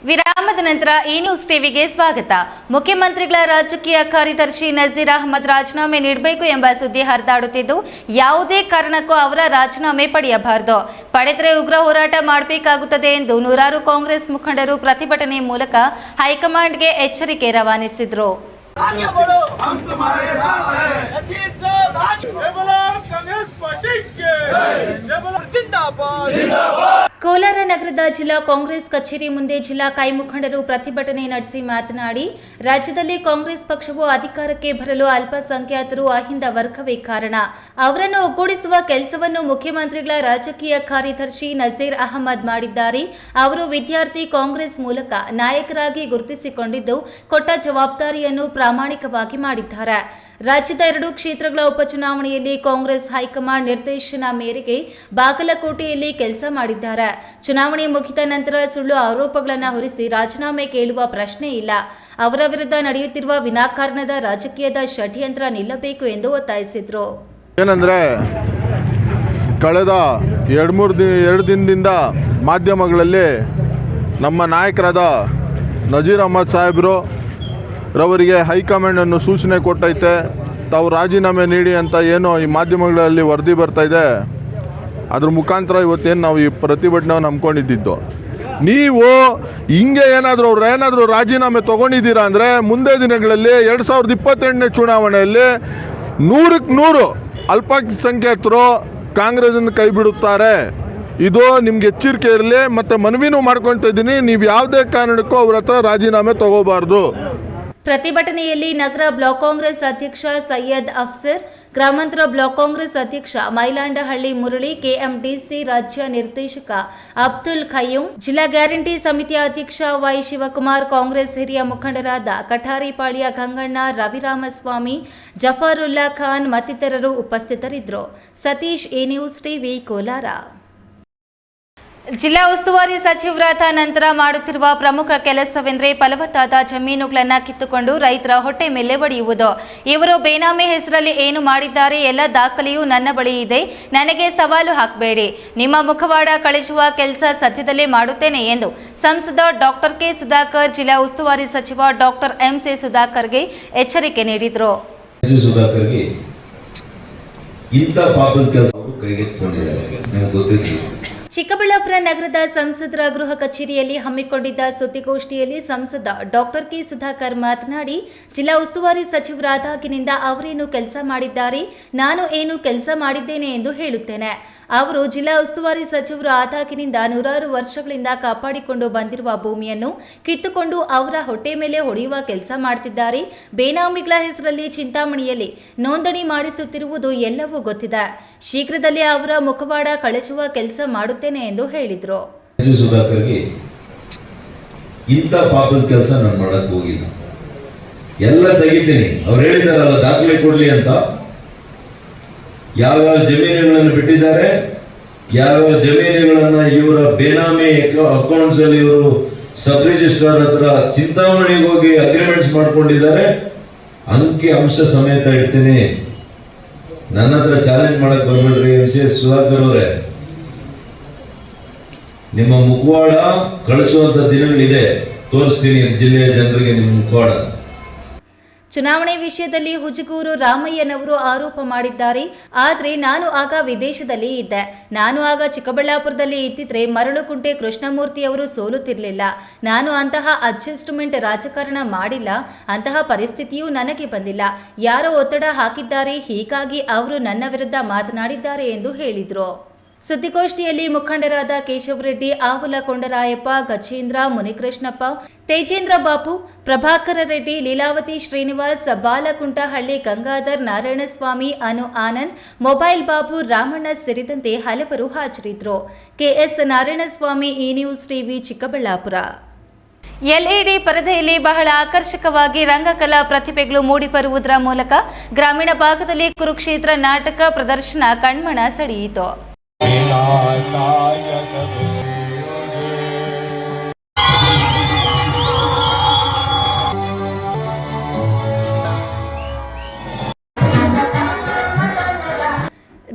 ವಿರಾಮದ ನಂತರ ಈ ನ್ಯೂಸ್ ಟಿವಿಗೆ ಸ್ವಾಗತ. ಮುಖ್ಯಮಂತ್ರಿಗಳ ರಾಜಕೀಯ ಕಾರ್ಯದರ್ಶಿ ನಜೀರ್ ಅಹಮದ್ ರಾಜೀನಾಮೆ ನೀಡಬೇಕು ಎಂಬ ಸುದ್ದಿ ಹರಿದಾಡುತ್ತಿದ್ದು, ಯಾವುದೇ ಕಾರಣಕ್ಕೂ ಅವರ ರಾಜೀನಾಮೆ ಪಡೆಯಬಾರದು. ಪಡೆದರೆ ಉಗ್ರ ಹೋರಾಟ ಮಾಡಬೇಕಾಗುತ್ತದೆ ಎಂದು ನೂರಾರು ಕಾಂಗ್ರೆಸ್ ಮುಖಂಡರು ಪ್ರತಿಭಟನೆ ಮೂಲಕ ಹೈಕಮಾಂಡ್ಗೆ ಎಚ್ಚರಿಕೆ ರವಾನಿಸಿದರು. ಕೋಲಾರ ನಗರದ ಜಿಲ್ಲಾ ಕಾಂಗ್ರೆಸ್ ಕಚೇರಿ ಮುಂದೆ ಜಿಲ್ಲಾ ಕೈ ಮುಖಂಡರು ಪ್ರತಿಭಟನೆ ನಡೆಸಿ ಮಾತನಾಡಿ, ರಾಜ್ಯದಲ್ಲಿ ಕಾಂಗ್ರೆಸ್ ಪಕ್ಷವು ಅಧಿಕಾರಕ್ಕೆ ಬರಲು ಅಲ್ಪಸಂಖ್ಯಾತರು ಅಹಿಂದ ವರ್ಗವೇ ಕಾರಣ. ಅವರನ್ನು ಒಗ್ಗೂಡಿಸುವ ಕೆಲಸವನ್ನು ಮುಖ್ಯಮಂತ್ರಿಗಳ ರಾಜಕೀಯ ಕಾರ್ಯದರ್ಶಿ ನಜೀರ್ ಅಹಮದ್ ಮಾಡಿದ್ದಾರೆ. ಅವರು ವಿದ್ಯಾರ್ಥಿ ಕಾಂಗ್ರೆಸ್ ಮೂಲಕ ನಾಯಕರಾಗಿ ಗುರುತಿಸಿಕೊಂಡಿದ್ದು, ಕೊಟ್ಟ ಜವಾಬ್ದಾರಿಯನ್ನು ಪ್ರಾಮಾಣಿಕವಾಗಿ ಮಾಡಿದ್ದಾರೆ. ರಾಜ್ಯದ 2 ಕ್ಷೇತ್ರಗಳ ಉಪಚುನಾವಣೆಯಲ್ಲಿ ಕಾಂಗ್ರೆಸ್ ಹೈಕಮಾಂಡ್ ನಿರ್ದೇಶನ ಮೇರೆಗೆ ಬಾಗಲಕೋಟೆಯಲ್ಲಿ ಕೆಲಸ ಮಾಡಿದ್ದಾರೆ. ಚುನಾವಣೆ ಮುಗಿದ ನಂತರ ಸುಳ್ಳು ಆರೋಪಗಳನ್ನು ಹೊರಿಸಿ ರಾಜೀನಾಮೆ ಕೇಳುವ ಪ್ರಶ್ನೆ ಇಲ್ಲ. ಅವರ ವಿರುದ್ಧ ನಡೆಯುತ್ತಿರುವ ವಿನಾಕಾರಣದ ರಾಜಕೀಯದ ಷಡ್ಯಂತ್ರ ನಿಲ್ಲಬೇಕು ಎಂದು ಒತ್ತಾಯಿಸಿದರು. ಏನಂದ್ರೆ ಕಳೆದ 2 ದಿನದಿಂದ ಮಾಧ್ಯಮಗಳಲ್ಲಿ ನಮ್ಮ ನಾಯಕರಾದ ನಜೀರ್ ಅಹಮದ್ ಸಾಹೇಬರು ರವರಿಗೆ ಹೈಕಮಾಂಡನ್ನು ಸೂಚನೆ ಕೊಟ್ಟೈತೆ, ತಾವು ರಾಜೀನಾಮೆ ನೀಡಿ ಅಂತ ಏನೋ ಈ ಮಾಧ್ಯಮಗಳಲ್ಲಿ ವರದಿ ಬರ್ತಾ ಇದೆ. ಅದ್ರ ಮುಖಾಂತರ ಇವತ್ತೇನು ನಾವು ಈ ಪ್ರತಿಭಟನೆಯನ್ನು ಹಮ್ಮಿಕೊಂಡಿದ್ದು. ನೀವು ಹಿಂಗೆ ಏನಾದರೂ ರಾಜೀನಾಮೆ ತಗೊಂಡಿದ್ದೀರಾ ಅಂದರೆ ಮುಂದೆ ದಿನಗಳಲ್ಲಿ 2028ನೇ ಚುನಾವಣೆಯಲ್ಲಿ 100ಕ್ಕೆ 100 ಅಲ್ಪಸಂಖ್ಯಾತರು ಕಾಂಗ್ರೆಸ್ಸನ್ನು ಕೈ ಬಿಡುತ್ತಾರೆ. ಇದು ನಿಮ್ಗೆ ಎಚ್ಚರಿಕೆ ಇರಲಿ. ಮತ್ತು ಮನವಿನೂ ಮಾಡ್ಕೊಳ್ತಾ ಇದ್ದೀನಿ, ನೀವು ಯಾವುದೇ ಕಾರಣಕ್ಕೂ ಅವ್ರ ಹತ್ರ ರಾಜೀನಾಮೆ ತಗೋಬಾರ್ದು. ಪ್ರತಿಭಟನೆಯಲ್ಲಿ ನಗರ ಬ್ಲಾಕ್ ಕಾಂಗ್ರೆಸ್ ಅಧ್ಯಕ್ಷ ಸೈಯದ್ ಅಫ್ಸರ್, ಗ್ರಾಮಾಂತರ ಬ್ಲಾಕ್ ಕಾಂಗ್ರೆಸ್ ಅಧ್ಯಕ್ಷ ಮೈಲಾಂಡಹಳ್ಳಿ ಮುರಳಿ, ಕೆಎಂಡಿಸಿ ರಾಜ್ಯ ನಿರ್ದೇಶಕ ಅಬ್ದುಲ್ ಖಯ್ಯೂಂ, ಜಿಲ್ಲಾ ಗ್ಯಾರಂಟಿ ಸಮಿತಿಯ ಅಧ್ಯಕ್ಷ ವೈ ಶಿವಕುಮಾರ್, ಕಾಂಗ್ರೆಸ್ ಹಿರಿಯ ಮುಖಂಡರಾದ ಕಠಾರಿಪಾಳ್ಯ ಗಂಗಣ್ಣ, ರವಿರಾಮಸ್ವಾಮಿ, ಜಫರುಲ್ಲಾ ಖಾನ್ ಮತ್ತಿತರರು ಉಪಸ್ಥಿತರಿದ್ದರು. Satish, A news TV, Kolar. ಜಿಲ್ಲಾ ಉಸ್ತುವಾರಿ ಸಚಿವರಾದ ನಂತರ ಮಾಡುತ್ತಿರುವ ಪ್ರಮುಖ ಕೆಲಸವೆಂದರೆ ಫಲವತ್ತಾದ ಜಮೀನುಗಳನ್ನು ಕಿತ್ತುಕೊಂಡು ರೈತರ ಹೊಟ್ಟೆ ಮೇಲೆ ಹೊಡೆಯುವುದು. ಇವರು ಬೇನಾಮಿ ಹೆಸರಲ್ಲಿ ಏನು ಮಾಡಿದ್ದಾರೆ ಎಲ್ಲ ದಾಖಲೆಯೂ ನನ್ನ ಬಳಿ ಇದೆ. ನನಗೆ ಸವಾಲು ಹಾಕಬೇಡಿ. ನಿಮ್ಮ ಮುಖವಾಡ ಕಳಿಸುವ ಕೆಲಸ ಸದ್ಯದಲ್ಲೇ ಮಾಡುತ್ತೇನೆ ಎಂದು ಸಂಸದ ಡಾಕ್ಟರ್ ಕೆ ಸುಧಾಕರ್ ಜಿಲ್ಲಾ ಉಸ್ತುವಾರಿ ಸಚಿವ ಡಾಕ್ಟರ್ ಎಂಸಿ ಸುಧಾಕರ್ಗೆ ಎಚ್ಚರಿಕೆ ನೀಡಿದರು. ಚಿಕ್ಕಬಳ್ಳಾಪುರ ನಗರದ ಸಂಸದರ ಗೃಹ ಕಚೇರಿಯಲ್ಲಿ ಹಮ್ಮಿಕೊಂಡಿದ್ದ ಸುದ್ದಿಗೋಷ್ಠಿಯಲ್ಲಿ ಸಂಸದ ಡಾಕ್ಟರ್ ಕೆ ಸುಧಾಕರ್ ಮಾತನಾಡಿ, ಜಿಲ್ಲಾ ಉಸ್ತುವಾರಿ ಸಚಿವರಾದಾಗಿನಿಂದ ಅವರೇನು ಕೆಲಸ ಮಾಡಿದ್ದಾರೆ, ನಾನು ಏನು ಕೆಲಸ ಮಾಡಿದ್ದೇನೆ ಎಂದು ಹೇಳುತ್ತೇನೆ. ಅವರು ಜಿಲ್ಲಾ ಉಸ್ತುವಾರಿ ಸಚಿವರು ಆದಾಗಿನಿಂದ ನೂರಾರು ವರ್ಷಗಳಿಂದ ಕಾಪಾಡಿಕೊಂಡು ಬಂದಿರುವ ಭೂಮಿಯನ್ನು ಕಿತ್ತುಕೊಂಡು ಅವರ ಹೊಟ್ಟೆ ಮೇಲೆ ಹೊಡೆಯುವ ಕೆಲಸ ಮಾಡುತ್ತಿದ್ದಾರೆ. ಬೇನಾಮಿಗಳ ಹೆಸರಲ್ಲಿ ಚಿಂತಾಮಣಿಯಲ್ಲಿ ನೋಂದಣಿ ಮಾಡಿಸುತ್ತಿರುವುದು ಎಲ್ಲವೂ ಗೊತ್ತಿದೆ. ಶೀಘ್ರದಲ್ಲೇ ಅವರ ಮುಖವಾಡ ಕಳಚುವ ಕೆಲಸ ಮಾಡುತ್ತೇನೆ ಎಂದು ಹೇಳಿದರು. ಇಂಥ ಪಾಪದ ಕೆಲಸ ನಾನು ಮಾಡಕ್ ಹೋಗಿಲ್ಲ, ಎಲ್ಲ ತೆಗಿತೀನಿ. ಅವ್ರು ಹೇಳಿದಾರಲ್ಲ ದಾಖಲೆ ಕೊಡ್ಲಿ ಅಂತ. ಯಾವ್ಯಾವ ಜಮೀನುಗಳನ್ನು ಬಿಟ್ಟಿದ್ದಾರೆ, ಯಾವ್ಯಾವ ಜಮೀನುಗಳನ್ನ ಇವರ ಬೇನಾಮಿ ಅಕೌಂಟ್ಸ್ ಅಲ್ಲಿ ಇವರು ಸಬ್ ರಿಜಿಸ್ಟ್ರಾರ್ ಹತ್ರ ಚಿಂತಾಮಣಿಗೆ ಹೋಗಿ ಅಗ್ರಿಮೆಂಟ್ಸ್ ಮಾಡ್ಕೊಂಡಿದ್ದಾರೆ, ಅಂಕಿ ಅಂಶ ಸಮೇತ ಇಡ್ತೀನಿ. ನನ್ನ ಹತ್ರ ಚಾಲೆಂಜ್ ಮಾಡಕ್ ಬರ್ಬೇಡ್ರಿ ಎಂ.ಸಿ.ಎಸ್. ಸುಧಾಕರ್ ಅವರೇ. ನಿಮ್ಮ ಮುಖವಾಡ ಕಳಿಸುವಂತ ದಿನಗಳಿದೆ, ತೋರಿಸ್ತೀನಿ ಜಿಲ್ಲೆಯ ಜನರಿಗೆ ನಿಮ್ಮ ಮುಖವಾಡ. ಚುನಾವಣೆ ವಿಷಯದಲ್ಲಿ ಹುಜಗೂರು ರಾಮಯ್ಯನವರು ಆರೋಪ ಮಾಡಿದ್ದಾರೆ. ಆದರೆ ನಾನು ಆಗ ವಿದೇಶದಲ್ಲಿ ಇದ್ದೆ. ನಾನು ಆಗ ಚಿಕ್ಕಬಳ್ಳಾಪುರದಲ್ಲಿ ಇದ್ದಿದ್ರೆ ಮರಳುಕುಂಟೆ ಕೃಷ್ಣಮೂರ್ತಿಯವರು ಸೋಲುತ್ತಿರಲಿಲ್ಲ. ನಾನು ಅಂತಹ ಅಡ್ಜಸ್ಟ್ಮೆಂಟ್ ರಾಜಕಾರಣ ಮಾಡಿಲ್ಲ. ಅಂತಹ ಪರಿಸ್ಥಿತಿಯೂ ನನಗೆ ಬಂದಿಲ್ಲ. ಯಾರೋ ಒತ್ತಡ ಹಾಕಿದ್ದಾರೆ, ಹೀಗಾಗಿ ಅವರು ನನ್ನ ವಿರುದ್ಧ ಮಾತನಾಡಿದ್ದಾರೆ ಎಂದು ಹೇಳಿದರು. ಸುದ್ದಿಗೋಷ್ಠಿಯಲ್ಲಿ ಮುಖಂಡರಾದ ಕೇಶವರೆಡ್ಡಿ, ಆವಲ ಕೊಂಡರಾಯಪ್ಪ, ಗಜೇಂದ್ರ, ಮುನಿಕೃಷ್ಣಪ್ಪ, ತೇಜೇಂದ್ರ ಬಾಪು, ಪ್ರಭಾಕರ ರೆಡ್ಡಿ, ಲೀಲಾವತಿ ಶ್ರೀನಿವಾಸ್, ಬಾಲಕುಂಟಹಳ್ಳಿ ಗಂಗಾಧರ್, ನಾರಾಯಣಸ್ವಾಮಿ, ಅನು ಆನಂದ್, ಮೊಬೈಲ್ ಬಾಬು, ರಾಮಣ್ಣ ಸೇರಿದಂತೆ ಹಲವರು ಹಾಜರಿದ್ದರು. KS Narayanaswamy, E news TV, Chikkaballapur. LED ಪರದೆಯಲ್ಲಿ ಬಹಳ ಆಕರ್ಷಕವಾಗಿ ರಂಗಕಲಾ ಪ್ರತಿಭೆಗಳು ಮೂಡಿಬರುವುದರ ಮೂಲಕ ಗ್ರಾಮೀಣ ಭಾಗದಲ್ಲಿ ಕುರುಕ್ಷೇತ್ರ ನಾಟಕ ಪ್ರದರ್ಶನ ಕಣ್ಮನ ಸೆಳೆಯಿತು.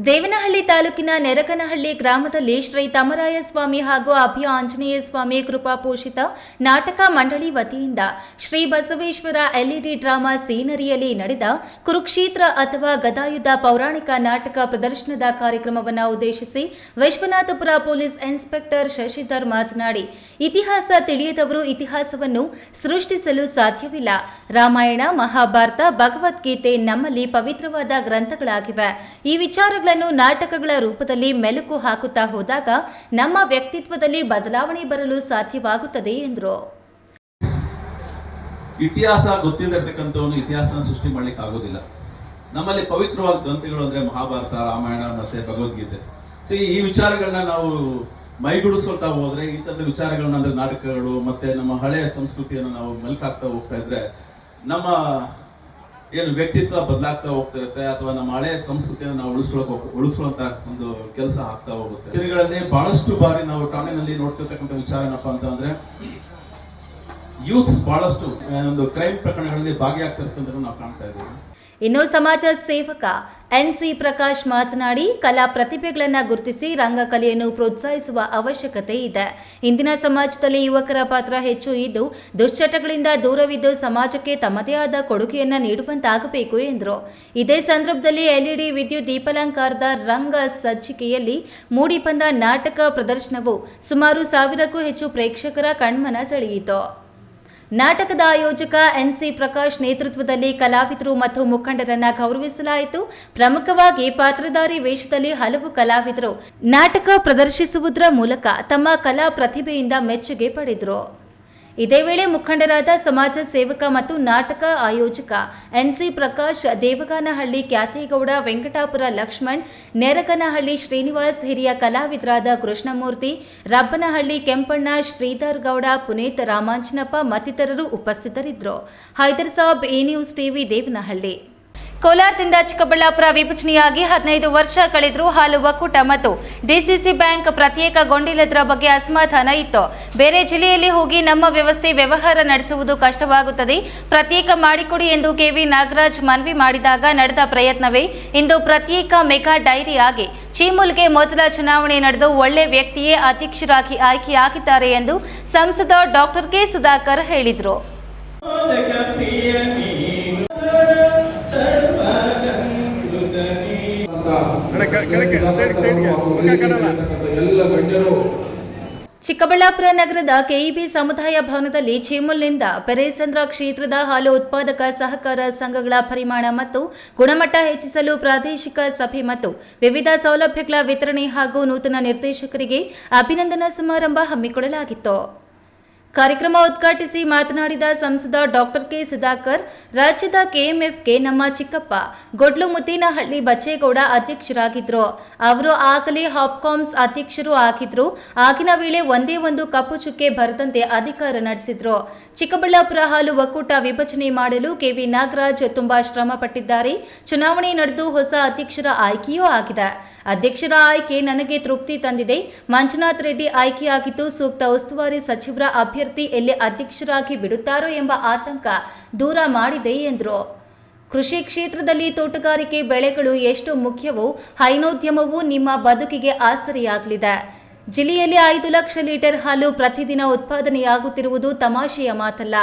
ದೇವನಹಳ್ಳಿ ತಾಲೂಕಿನ ನೆರಕನಹಳ್ಳಿ ಗ್ರಾಮದಲ್ಲಿ ಶ್ರೀ ತಮರಾಯಸ್ವಾಮಿ ಹಾಗೂ ಅಭಯ ಆಂಜನೇಯ ಸ್ವಾಮಿ ಕೃಪಾ ಪೋಷಿತ ನಾಟಕ ಮಂಡಳಿ ವತಿಯಿಂದ ಶ್ರೀ ಬಸವೇಶ್ವರ ಎಲ್ಇಡಿ ಡ್ರಾಮಾ ಸೀನರಿಯಲ್ಲಿ ನಡೆದ ಕುರುಕ್ಷೇತ್ರ ಅಥವಾ ಗದಾಯುಧ ಪೌರಾಣಿಕ ನಾಟಕ ಪ್ರದರ್ಶನದ ಕಾರ್ಯಕ್ರಮವನ್ನು ಉದ್ದೇಶಿಸಿ ವಿಶ್ವನಾಥಪುರ ಪೊಲೀಸ್ ಇನ್ಸ್ಪೆಕ್ಟರ್ ಶಶಿಧರ್ ಮಾತನಾಡಿ, ಇತಿಹಾಸ ತಿಳಿಯದವರು ಇತಿಹಾಸವನ್ನು ಸೃಷ್ಟಿಸಲು ಸಾಧ್ಯವಿಲ್ಲ. ರಾಮಾಯಣ, ಮಹಾಭಾರತ, ಭಗವದ್ಗೀತೆ ನಮ್ಮಲ್ಲಿ ಪವಿತ್ರವಾದ ಗ್ರಂಥಗಳಾಗಿವೆ. ಈ ವಿಚಾರಗಳನ್ನು ನಾಟಕಗಳ ರೂಪದಲ್ಲಿ ಮೆಲುಕು ಹಾಕುತ್ತಾ ಹೋದಾಗ ನಮ್ಮ ವ್ಯಕ್ತಿತ್ವದಲ್ಲಿ ಬದಲಾವಣೆ ಬರಲು ಸಾಧ್ಯವಾಗುತ್ತದೆ ಎಂದರು. ಇತಿಹಾಸ ಗೊತ್ತಿಲ್ಲದಿರ್ತಕ್ಕಂಥವನು ಇತಿಹಾಸನ ಸೃಷ್ಟಿ ಮಾಡ್ಲಿಕ್ಕೆ ಆಗೋದಿಲ್ಲ. ನಮ್ಮಲ್ಲಿ ಪವಿತ್ರವಾದ ಗ್ರಂಥಗಳು ಅಂದ್ರೆ ಮಹಾಭಾರತ, ರಾಮಾಯಣ ಮತ್ತೆ ಭಗವದ್ಗೀತೆ. ಸೊ ಈ ವಿಚಾರಗಳನ್ನ ನಾವು ಮೈಗೂಡಿಸ್ಕೊಳ್ತಾ ಹೋದ್ರೆ, ಈ ತರದ ವಿಚಾರಗಳನ್ನ ಅಂದ್ರೆ ನಾಟಕಗಳು ಮತ್ತೆ ನಮ್ಮ ಹಳೆಯ ಸಂಸ್ಕೃತಿಯನ್ನು ನಾವು ಮೆಲುಕಾಗ್ತಾ ಹೋಗ್ತಾ ಇದ್ರೆ ನಮ್ಮ ಏನು ವ್ಯಕ್ತಿತ್ವ ಬದಲಾಗ್ತಾ ಹೋಗ್ತಿರುತ್ತೆ, ಅಥವಾ ನಮ್ಮ ಹಳೆಯ ಸಂಸ್ಕೃತಿಯನ್ನು ನಾವು ಉಳಿಸ್ಕೊಳ್ಳುವಂತ ಒಂದು ಕೆಲಸ ಆಗ್ತಾ ಹೋಗುತ್ತೆ. ದಿನಗಳಲ್ಲಿ ಬಹಳಷ್ಟು ಬಾರಿ ನಾವು ಠಾಣೆನಲ್ಲಿ ನೋಡ್ತಿರ್ತಕ್ಕಂಥ ವಿಚಾರ ಏನಪ್ಪಾ ಅಂತ ಅಂದ್ರೆ, ಯೂತ್ಸ್ ಬಹಳಷ್ಟು ಒಂದು ಕ್ರೈಮ್ ಪ್ರಕರಣಗಳಲ್ಲಿ ಭಾಗಿಯಾಗ್ತಿರ್ತಕ್ಕಂಥ ನಾವು ಕಾಣ್ತಾ ಇದ್ದೀವಿ. ಇನ್ನು ಸಮಾಜ ಸೇವಕ ಎನ್ಸಿ ಪ್ರಕಾಶ್ ಮಾತನಾಡಿ ಕಲಾ ಪ್ರತಿಭೆಗಳನ್ನು ಗುರುತಿಸಿ ರಂಗಕಲೆಯನ್ನು ಪ್ರೋತ್ಸಾಹಿಸುವ ಅವಶ್ಯಕತೆ ಇದೆ. ಇಂದಿನ ಸಮಾಜದಲ್ಲಿ ಯುವಕರ ಪಾತ್ರ ಹೆಚ್ಚು ಇದ್ದು ದುಶ್ಚಟಗಳಿಂದ ದೂರವಿದ್ದು ಸಮಾಜಕ್ಕೆ ತಮ್ಮದೇ ಆದ ಕೊಡುಗೆಯನ್ನು ನೀಡುವಂತಾಗಬೇಕು ಎಂದರು. ಇದೇ ಸಂದರ್ಭದಲ್ಲಿ ಎಲ್ಇಡಿ ವಿದ್ಯುತ್ ದೀಪಾಲಂಕಾರದ ರಂಗ ಸಜ್ಜಿಕೆಯಲ್ಲಿ ಮೂಡಿಬಂದ ನಾಟಕ ಪ್ರದರ್ಶನವು ಸುಮಾರು 1000ಕ್ಕೂ ಹೆಚ್ಚು ಪ್ರೇಕ್ಷಕರ ಕಣ್ಮನ ಸೆಳೆಯಿತು. ನಾಟಕದ ಆಯೋಜಕ ಎನ್ಸಿ ಪ್ರಕಾಶ್ ನೇತೃತ್ವದಲ್ಲಿ ಕಲಾವಿದರು ಮತ್ತು ಮುಖಂಡರನ್ನ ಗೌರವಿಸಲಾಯಿತು. ಪ್ರಮುಖವಾಗಿ ಪಾತ್ರಧಾರಿ ವೇಷದಲ್ಲಿ ಹಲವು ಕಲಾವಿದರು ನಾಟಕ ಪ್ರದರ್ಶಿಸುವುದರ ಮೂಲಕ ತಮ್ಮ ಕಲಾ ಪ್ರತಿಭೆಯಿಂದ ಮೆಚ್ಚುಗೆ ಪಡೆದರು. ಇದೇ ವೇಳೆ ಮುಖಂಡರಾದ ಸಮಾಜ ಸೇವಕ ಮತ್ತು ನಾಟಕ ಆಯೋಜಕ ಎನ್ಸಿ ಪ್ರಕಾಶ್, ದೇವಗಾನಹಳ್ಳಿ ಖ್ಯಾತೇಗೌಡ, ವೆಂಕಟಾಪುರ ಲಕ್ಷ್ಮಣ್, ನೆರಗನಹಳ್ಳಿ ಶ್ರೀನಿವಾಸ್, ಹಿರಿಯ ಕಲಾವಿದರಾದ ಕೃಷ್ಣಮೂರ್ತಿ, ರಬ್ಬನಹಳ್ಳಿ ಕೆಂಪಣ್ಣ, ಶ್ರೀಧರ್ ಗೌಡ, ಪುನೀತ್, ರಾಮಾಂಜನಪ್ಪ ಮತ್ತಿತರರು ಉಪಸ್ಥಿತರಿದ್ದರು. ಹೈದರ್ ಸಾಬ್, ಈ ನ್ಯೂಸ್ ಟಿವಿ, ದೇವನಹಳ್ಳಿ. ಕೋಲಾರದಿಂದ ಚಿಕ್ಕಬಳ್ಳಾಪುರ ವಿಭಜನೆಯಾಗಿ 15 ವರ್ಷ ಕಳೆದರೂ ಹಾಲು ಒಕ್ಕೂಟ ಮತ್ತು ಡಿಸಿಸಿ ಬ್ಯಾಂಕ್ ಪ್ರತ್ಯೇಕಗೊಂಡಿಲ್ಲದರ ಬಗ್ಗೆ ಅಸಮಾಧಾನ ಇತ್ತು. ಬೇರೆ ಜಿಲ್ಲೆಯಲ್ಲಿ ಹೋಗಿ ನಮ್ಮ ವ್ಯವಹಾರ ನಡೆಸುವುದು ಕಷ್ಟವಾಗುತ್ತದೆ, ಪ್ರತ್ಯೇಕ ಮಾಡಿಕೊಡಿ ಎಂದು ಕೆವಿ ನಾಗರಾಜ್ ಮನವಿ ಮಾಡಿದಾಗ ನಡೆದ ಪ್ರಯತ್ನವೇ ಇಂದು ಪ್ರತ್ಯೇಕ ಮೆಗಾ ಡೈರಿ ಆಗಿ ಚೀಮೂಲ್ಗೆ ಮೊದಲ ಚುನಾವಣೆ ನಡೆದು ಒಳ್ಳೆ ವ್ಯಕ್ತಿಯೇ ಅಧ್ಯಕ್ಷರಾಗಿ ಆಯ್ಕೆಯಾಗಿದ್ದಾರೆ ಎಂದು ಸಂಸದ ಡಾಕ್ಟರ್ ಕೆ ಸುಧಾಕರ್ ಹೇಳಿದರು. ಚಿಕ್ಕಬಳ್ಳಾಪುರ ನಗರದ ಕೆಇಬಿ ಸಮುದಾಯ ಭವನದಲ್ಲಿ ಚೀಮೂಲ್ನಿಂದ ಪೆರೇಸಂದ್ರ ಕ್ಷೇತ್ರದ ಹಾಲು ಉತ್ಪಾದಕ ಸಹಕಾರ ಸಂಘಗಳ ಪರಿಮಾಣ ಮತ್ತು ಗುಣಮಟ್ಟ ಹೆಚ್ಚಿಸಲು ಪ್ರಾದೇಶಿಕ ಸಭೆ ಮತ್ತು ವಿವಿಧ ಸೌಲಭ್ಯಗಳ ವಿತರಣೆ ಹಾಗೂ ನೂತನ ನಿರ್ದೇಶಕರಿಗೆ ಅಭಿನಂದನಾ ಸಮಾರಂಭ ಹಮ್ಮಿಕೊಳ್ಳಲಾಗಿತ್ತು. ಕಾರ್ಯಕ್ರಮ ಉದ್ಘಾಟಿಸಿ ಮಾತನಾಡಿದ ಸಂಸದ ಡಾಕ್ಟರ್ ಕೆ ಸುಧಾಕರ್, ರಾಜ್ಯದ ಕೆಎಂಎಫ್ಗೆ ನಮ್ಮ ಚಿಕ್ಕಪ್ಪ ಗೊಡ್ಲು ಮುದ್ದೇನಹಳ್ಳಿ ಬಚ್ಚೇಗೌಡ ಅಧ್ಯಕ್ಷರಾಗಿದ್ದರು. ಅವರು ಆಗಲೇ ಹಾಪ್ಕಾಮ್ಸ್ ಅಧ್ಯಕ್ಷರು ಆಗಿದ್ರು. ಆಗಿನ ವೇಳೆ ಒಂದೇ ಒಂದು ಕಪ್ಪು ಚುಕ್ಕೆ ಬರದಂತೆ ಅಧಿಕಾರ ನಡೆಸಿದ್ರು. ಚಿಕ್ಕಬಳ್ಳಾಪುರ ಹಾಲು ಒಕ್ಕೂಟ ವಿಭಜನೆ ಮಾಡಲು ಕೆವಿ ನಾಗರಾಜ್ ತುಂಬಾ ಶ್ರಮ ಪಟ್ಟಿದ್ದಾರೆ. ಚುನಾವಣೆ ನಡೆದು ಹೊಸ ಅಧ್ಯಕ್ಷರ ಆಯ್ಕೆಯೂ ಆಗಿದೆ. ಅಧ್ಯಕ್ಷರ ಆಯ್ಕೆ ನನಗೆ ತೃಪ್ತಿ ತಂದಿದೆ. ಮಂಜುನಾಥ್ ರೆಡ್ಡಿ ಆಯ್ಕೆಯಾಗಿದ್ದು ಸೂಕ್ತ ಉಸ್ತುವಾರಿ ಸಚಿವರ ಅಭ್ಯರ್ಥಿ ಎಲ್ಲಿ ಅಧ್ಯಕ್ಷರಾಗಿ ಬಿಡುತ್ತಾರೋ ಎಂಬ ಆತಂಕ ದೂರ ಮಾಡಿದೆ ಎಂದರು. ಕೃಷಿ ಕ್ಷೇತ್ರದಲ್ಲಿ ತೋಟಗಾರಿಕೆ ಬೆಳೆಗಳು ಎಷ್ಟು ಮುಖ್ಯವೋ ಹೈನೋದ್ಯಮವು ನಿಮ್ಮ ಬದುಕಿಗೆ ಆಸರೆಯಾಗಲಿದೆ. ಜಿಲ್ಲೆಯಲ್ಲಿ 5 ಲಕ್ಷ ಲೀಟರ್ ಹಾಲು ಪ್ರತಿದಿನ ಉತ್ಪಾದನೆಯಾಗುತ್ತಿರುವುದು ತಮಾಷೆಯ ಮಾತಲ್ಲ.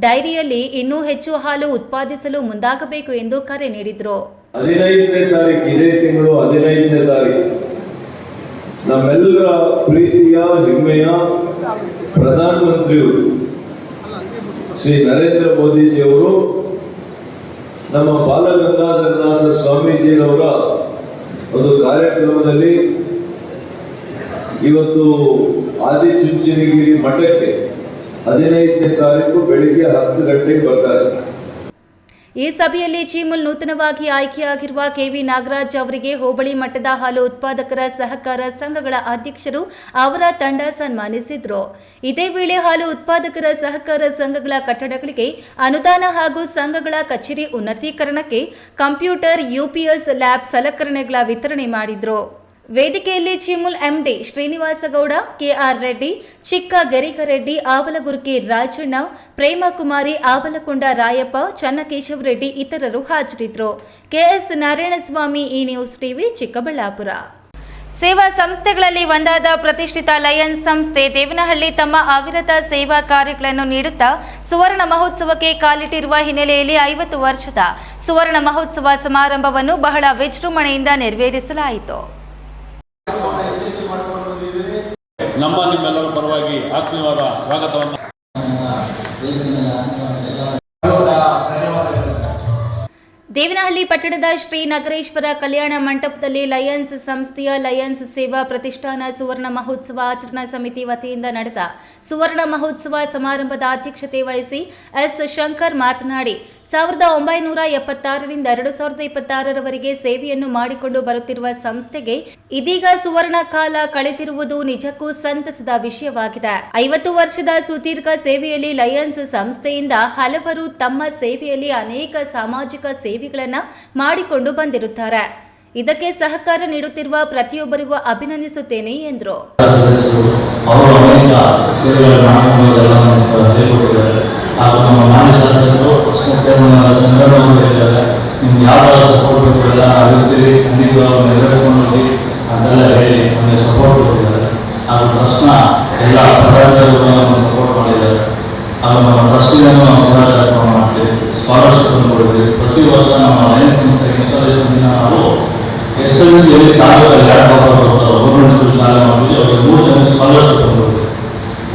ಡೈರಿಯಲ್ಲಿ ಇನ್ನೂ ಹೆಚ್ಚು ಹಾಲು ಉತ್ಪಾದಿಸಲು ಮುಂದಾಗಬೇಕು ಎಂದು ಕರೆ ನೀಡಿದರು. 15ನೇ ತಾರೀಕು ಇದೇ ತಿಂಗಳು 15ನೇ ತಾರೀಕು ನಮ್ಮೆಲ್ಲರ ಪ್ರೀತಿಯ ಹೆಮ್ಮೆಯ ಪ್ರಧಾನಮಂತ್ರಿಯವರು ಶ್ರೀ ನರೇಂದ್ರ ಮೋದಿಜಿಯವರು ನಮ್ಮ ಬಾಲಗಂಗಾಧರನಾಥ ಸ್ವಾಮೀಜಿಯವರ ಒಂದು ಕಾರ್ಯಕ್ರಮದಲ್ಲಿ ಇವತ್ತು ಆದಿಚುಂಚನಗಿರಿ ಮಠಕ್ಕೆ 15ನೇ ತಾರೀಕು ಬೆಳಿಗ್ಗೆ 10 ಗಂಟೆಗೆ ಬರ್ತಾರೆ. ಈ ಸಭೆಯಲ್ಲಿ ಚೀಮೂಲ್ ನೂತನವಾಗಿ ಆಯ್ಕೆಯಾಗಿರುವ ಕೆವಿ ನಾಗರಾಜ್ ಅವರಿಗೆ ಹೋಬಳಿ ಮಟ್ಟದ ಹಾಲು ಉತ್ಪಾದಕರ ಸಹಕಾರ ಸಂಘಗಳ ಅಧ್ಯಕ್ಷರು ಅವರ ತಂಡ ಸನ್ಮಾನಿಸಿದರು. ಇದೇ ವೇಳೆ ಹಾಲು ಉತ್ಪಾದಕರ ಸಹಕಾರ ಸಂಘಗಳ ಕಟ್ಟಡಗಳಿಗೆ ಅನುದಾನ ಹಾಗೂ ಸಂಘಗಳ ಕಚೇರಿ ಉನ್ನತೀಕರಣಕ್ಕೆ ಕಂಪ್ಯೂಟರ್, ಯುಪಿಎಸ್ ಲ್ಯಾಬ್ ಸಲಕರಣೆಗಳ ವಿತರಣೆ ಮಾಡಿದರು. ವೇದಿಕೆಯಲ್ಲಿ ಚೀಮೂಲ್ ಎಂಡಿ ಶ್ರೀನಿವಾಸಗೌಡ, ಕೆಆರ್ ರೆಡ್ಡಿ, ಚಿಕ್ಕ ಗೆರಿಕರೆಡ್ಡಿ, ಆವಲಗುರ್ಕಿ ರಾಜಣ್ಣ, ಪ್ರೇಮಕುಮಾರಿ, ಆವಲಕೊಂಡ ರಾಯಪ್ಪ, ಚನ್ನಕೇಶವ ರೆಡ್ಡಿ ಇತರರು ಹಾಜರಿದ್ದರು. ಕೆಎಸ್ ನಾರಾಯಣಸ್ವಾಮಿ, ಈ ನ್ಯೂಸ್ ಟಿವಿ, ಚಿಕ್ಕಬಳ್ಳಾಪುರ. ಸೇವಾ ಸಂಸ್ಥೆಗಳಲ್ಲಿ ಒಂದಾದ ಪ್ರತಿಷ್ಠಿತ ಲಯನ್ಸ್ ಸಂಸ್ಥೆ ದೇವನಹಳ್ಳಿ ತಮ್ಮ ಅವಿರತ ಸೇವಾ ಕಾರ್ಯಗಳನ್ನು ನೀಡುತ್ತಾ ಸುವರ್ಣ ಮಹೋತ್ಸವಕ್ಕೆ ಕಾಲಿಟ್ಟಿರುವ ಹಿನ್ನೆಲೆಯಲ್ಲಿ 50 ವರ್ಷದ ಸುವರ್ಣ ಮಹೋತ್ಸವ ಸಮಾರಂಭವನ್ನು ಬಹಳ ವಿಜೃಂಭಣೆಯಿಂದ ನೆರವೇರಿಸಲಾಯಿತು. ನಿಮ್ಮೆಲ್ಲರ ಪರವಾಗಿ ಆತ್ಮೀಯವಾದ ಸ್ವಾಗತವನ್ನು. ದೇವನಹಳ್ಳಿ ಪಟ್ಟಣದ ಶ್ರೀ ನಗರೇಶ್ವರ ಕಲ್ಯಾಣ ಮಂಟಪದಲ್ಲಿ ಲಯನ್ಸ್ ಸಂಸ್ಥೆಯ ಲಯನ್ಸ್ ಸೇವಾ ಪ್ರತಿಷ್ಠಾನ ಸುವರ್ಣ ಮಹೋತ್ಸವ ಆಚರಣಾ ಸಮಿತಿ ವತಿಯಿಂದ ನಡೆದ ಸುವರ್ಣ ಮಹೋತ್ಸವ ಸಮಾರಂಭದ ಅಧ್ಯಕ್ಷತೆ ವಹಿಸಿ ಎಸ್ ಶಂಕರ್ ಮಾತನಾಡಿ 1976ರಿಂದ 2026ರವರೆಗೆ ಸೇವೆಯನ್ನು ಮಾಡಿಕೊಂಡು ಬರುತ್ತಿರುವ ಸಂಸ್ಥೆಗೆ ಇದೀಗ ಸುವರ್ಣ ಕಾಲ ಕಳೆದಿರುವುದು ನಿಜಕ್ಕೂ ಸಂತಸದ ವಿಷಯವಾಗಿದೆ. 50 ವರ್ಷದ ಸುದೀರ್ಘ ಸೇವೆಯಲ್ಲಿ ಲಯನ್ಸ್ ಸಂಸ್ಥೆಯಿಂದ ಹಲವರು ತಮ್ಮ ಸೇವೆಯಲ್ಲಿ ಅನೇಕ ಸಾಮಾಜಿಕ ಸೇವೆಗಳನ್ನು ಮಾಡಿಕೊಂಡು ಬಂದಿರುತ್ತಾರೆ. ಇದಕ್ಕೆ ಸಹಕಾರ ನೀಡುತ್ತಿರುವ ಪ್ರತಿಯೊಬ್ಬರಿಗೂ ಅಭಿನಂದಿಸುತ್ತೇನೆ ಎಂದರು. ನಿಮ್ಗೆ ಯಾವ ಸಪೋರ್ಟ್ ಬೇಕು ಎಲ್ಲ ನಾವಿರ್ತೀವಿ, ನೀವು ನೆರವೇರಿಸ್ಕೊಂಡು ಹೋಗಿ ಅಂತೆಲ್ಲ ಹೇಳಿ ನಮಗೆ ಸಪೋರ್ಟ್ ಕೊಟ್ಟಿದ್ದಾರೆ. ಹಾಗೂ ಟ್ರಸ್ಟ್ನ ಎಲ್ಲ ಪದಾಧಿಕಾರಿಗಳು ನಮಗೆ ಸಪೋರ್ಟ್ ಮಾಡಿದ್ದಾರೆ. ಹಾಗೂ ನಮ್ಮ ಟ್ರಸ್ಟಿಗೂ ನಾವು ಸೇವಾ ಕಾರ್ಯಕ್ರಮ ಮಾಡ್ತೀವಿ, ಸ್ಕಾಲರ್ಶಿಪ್ ಅನ್ನು ಕೊಡ್ತೀವಿ. ಪ್ರತಿ ವರ್ಷ ನಮ್ಮ ಲಯನ್ಸ್ ಸಂಸ್ಥೆ ಇನ್ಸ್ಟಾಲೇಷನ್ ದಿನ ನಾವು SLCಯಲ್ಲಿ ತಾಲೂಕಲ್ಲಿ 2 ಗೌರ್ಮೆಂಟ್ ಸ್ಕೂಲ್ ಶಾಲೆ ಮಾಡಿದ್ವಿ. ಅವರಿಗೆ 3 ಜನ ಸ್ಕಾಲರ್ಶಿಪ್ ಅನ್ನು ಕೊಡ್ತೀವಿ.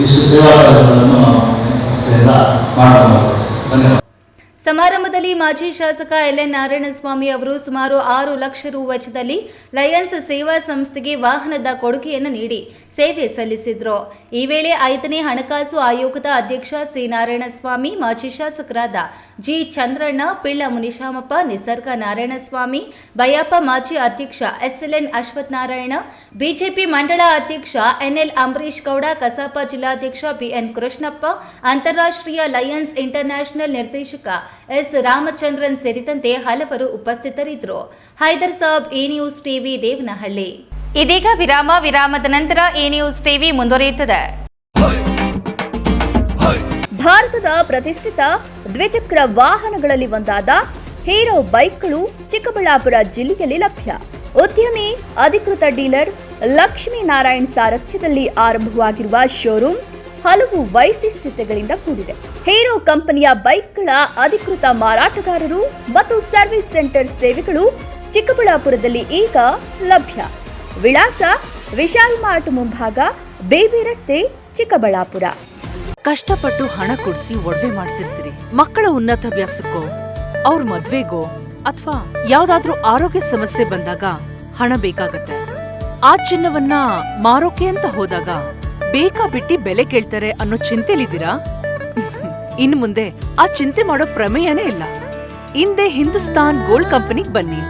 ಇಷ್ಟು ಸೇವಾ ಕಾರ್ಯಕ್ರಮಗಳನ್ನು ನಾವು ಸಂಸ್ಥೆಯಿಂದ ಮಾಡಬಹುದು. ಧನ್ಯವಾದ. ಸಮಾರಂಭದಲ್ಲಿ ಮಾಜಿ ಶಾಸಕ LN ನಾರಾಯಣಸ್ವಾಮಿ ಅವರು ಸುಮಾರು 6 ಲಕ್ಷ ರು ವೆಚ್ಚದಲ್ಲಿ ಲಯನ್ಸ್ ಸೇವಾ ಸಂಸ್ಥೆಗೆ ವಾಹನದ ಕೊಡುಗೆಯನ್ನು ನೀಡಿ ಸೇವೆ ಸಲ್ಲಿಸಿದರು. ಈ ವೇಳೆ 5ನೇ ಹಣಕಾಸು ಆಯೋಗದ ಅಧ್ಯಕ್ಷ ಸಿ ನಾರಾಯಣಸ್ವಾಮಿ, ಮಾಜಿ ಶಾಸಕರಾದ ಜಿ ಚಂದ್ರಣ್ಣ, ಪಿಳ್ಳ ಮುನಿಶಾಮಪ್ಪ, ನಿಸರ್ಗ ನಾರಾಯಣಸ್ವಾಮಿ, ಬಯಪ್ಪ, ಮಾಜಿ ಅಧ್ಯಕ್ಷ SLN ಅಶ್ವತ್ಥನಾರಾಯಣ, ಬಿಜೆಪಿ ಮಂಡಳ ಅಧ್ಯಕ್ಷ NL ಅಂಬರೀಶ್ ಗೌಡ, ಕಸಾಪ ಜಿಲ್ಲಾಧ್ಯಕ್ಷ PN ಕೃಷ್ಣಪ್ಪ, ಅಂತಾರಾಷ್ಟ್ರೀಯ ಲಯನ್ಸ್ ಇಂಟರ್ನ್ಯಾಷನಲ್ ನಿರ್ದೇಶಕ S ರಾಮಚಂದ್ರನ್ ಸೇರಿದಂತೆ ಹಲವರು ಉಪಸ್ಥಿತರಿದ್ದರು. Haider Sab, A news TV, Devanahalli. ಇದೀಗ ವಿರಾಮದ ನಂತರ ಎ ನ್ಯೂಸ್ ಟಿವಿ ಮುಂದುವರಿಯುತ್ತದೆ. ಭಾರತದ ಪ್ರತಿಷ್ಠಿತ ದ್ವಿಚಕ್ರ ವಾಹನಗಳಲ್ಲಿ ಒಂದಾದ ಹೀರೋ ಬೈಕ್ಗಳು ಚಿಕ್ಕಬಳ್ಳಾಪುರ ಜಿಲ್ಲೆಯಲ್ಲಿ ಲಭ್ಯ. ಉದ್ಯಮಿ ಅಧಿಕೃತ ಡೀಲರ್ ಲಕ್ಷ್ಮೀನಾರಾಯಣ್ ಸಾರಥ್ಯದಲ್ಲಿ ಆರಂಭವಾಗಿರುವ ಶೋರೂಮ್ ಹಲವು ವೈಶಿಷ್ಟ್ಯತೆಗಳಿಂದ ಕೂಡಿದೆ. ಹೀರೋ ಕಂಪನಿಯ ಬೈಕ್ಗಳ ಅಧಿಕೃತ ಮಾರಾಟಗಾರರು ಮತ್ತು ಸರ್ವಿಸ್ ಸೆಂಟರ್ ಸೇವೆಗಳು ಚಿಕ್ಕಬಳ್ಳಾಪುರದಲ್ಲಿ ಈಗ ಲಭ್ಯ. ವಿಳಾಸ ವಿಶಾಲ್ ಮಾರ್ಟ್ ಮುಂಭಾಗ, ಬೇಬಿ ರಸ್ತೆ, ಚಿಕ್ಕಬಳ್ಳಾಪುರ. ಕಷ್ಟಪಟ್ಟು ಹಣ ಕೊಡಿಸಿ ಒಡವೆ ಮಾಡಿಸಿರ್ತೀರಿ. ಮಕ್ಕಳ ಉನ್ನತ ವ್ಯಾಸಕ್ಕೋ, ಅವ್ರ ಮದ್ವೆಗೋ ಅಥವಾ ಯಾವ್ದಾದ್ರೂ ಆರೋಗ್ಯ ಸಮಸ್ಯೆ ಬಂದಾಗ ಹಣ ಬೇಕಾಗತ್ತೆ. ಆ ಚಿನ್ನವನ್ನ ಮಾರೋಕೆ ಅಂತ ಹೋದಾಗ ಬೇಕಾ ಬಿಟ್ಟಿ ಬೆಲೆ ಕೇಳ್ತಾರೆ ಅನ್ನೋ ಚಿಂತೆಲಿದ್ದೀರಾ? ಇನ್ನು ಮುಂದೆ ಆ ಚಿಂತೆ ಮಾಡೋ ಪ್ರಮೇಯನೇ ಇಲ್ಲ. ಹಿಂದೆ ಹಿಂದೂಸ್ತಾನ್ ಗೋಲ್ಡ್ ಕಂಪನಿಗೆ ಬನ್ನಿ.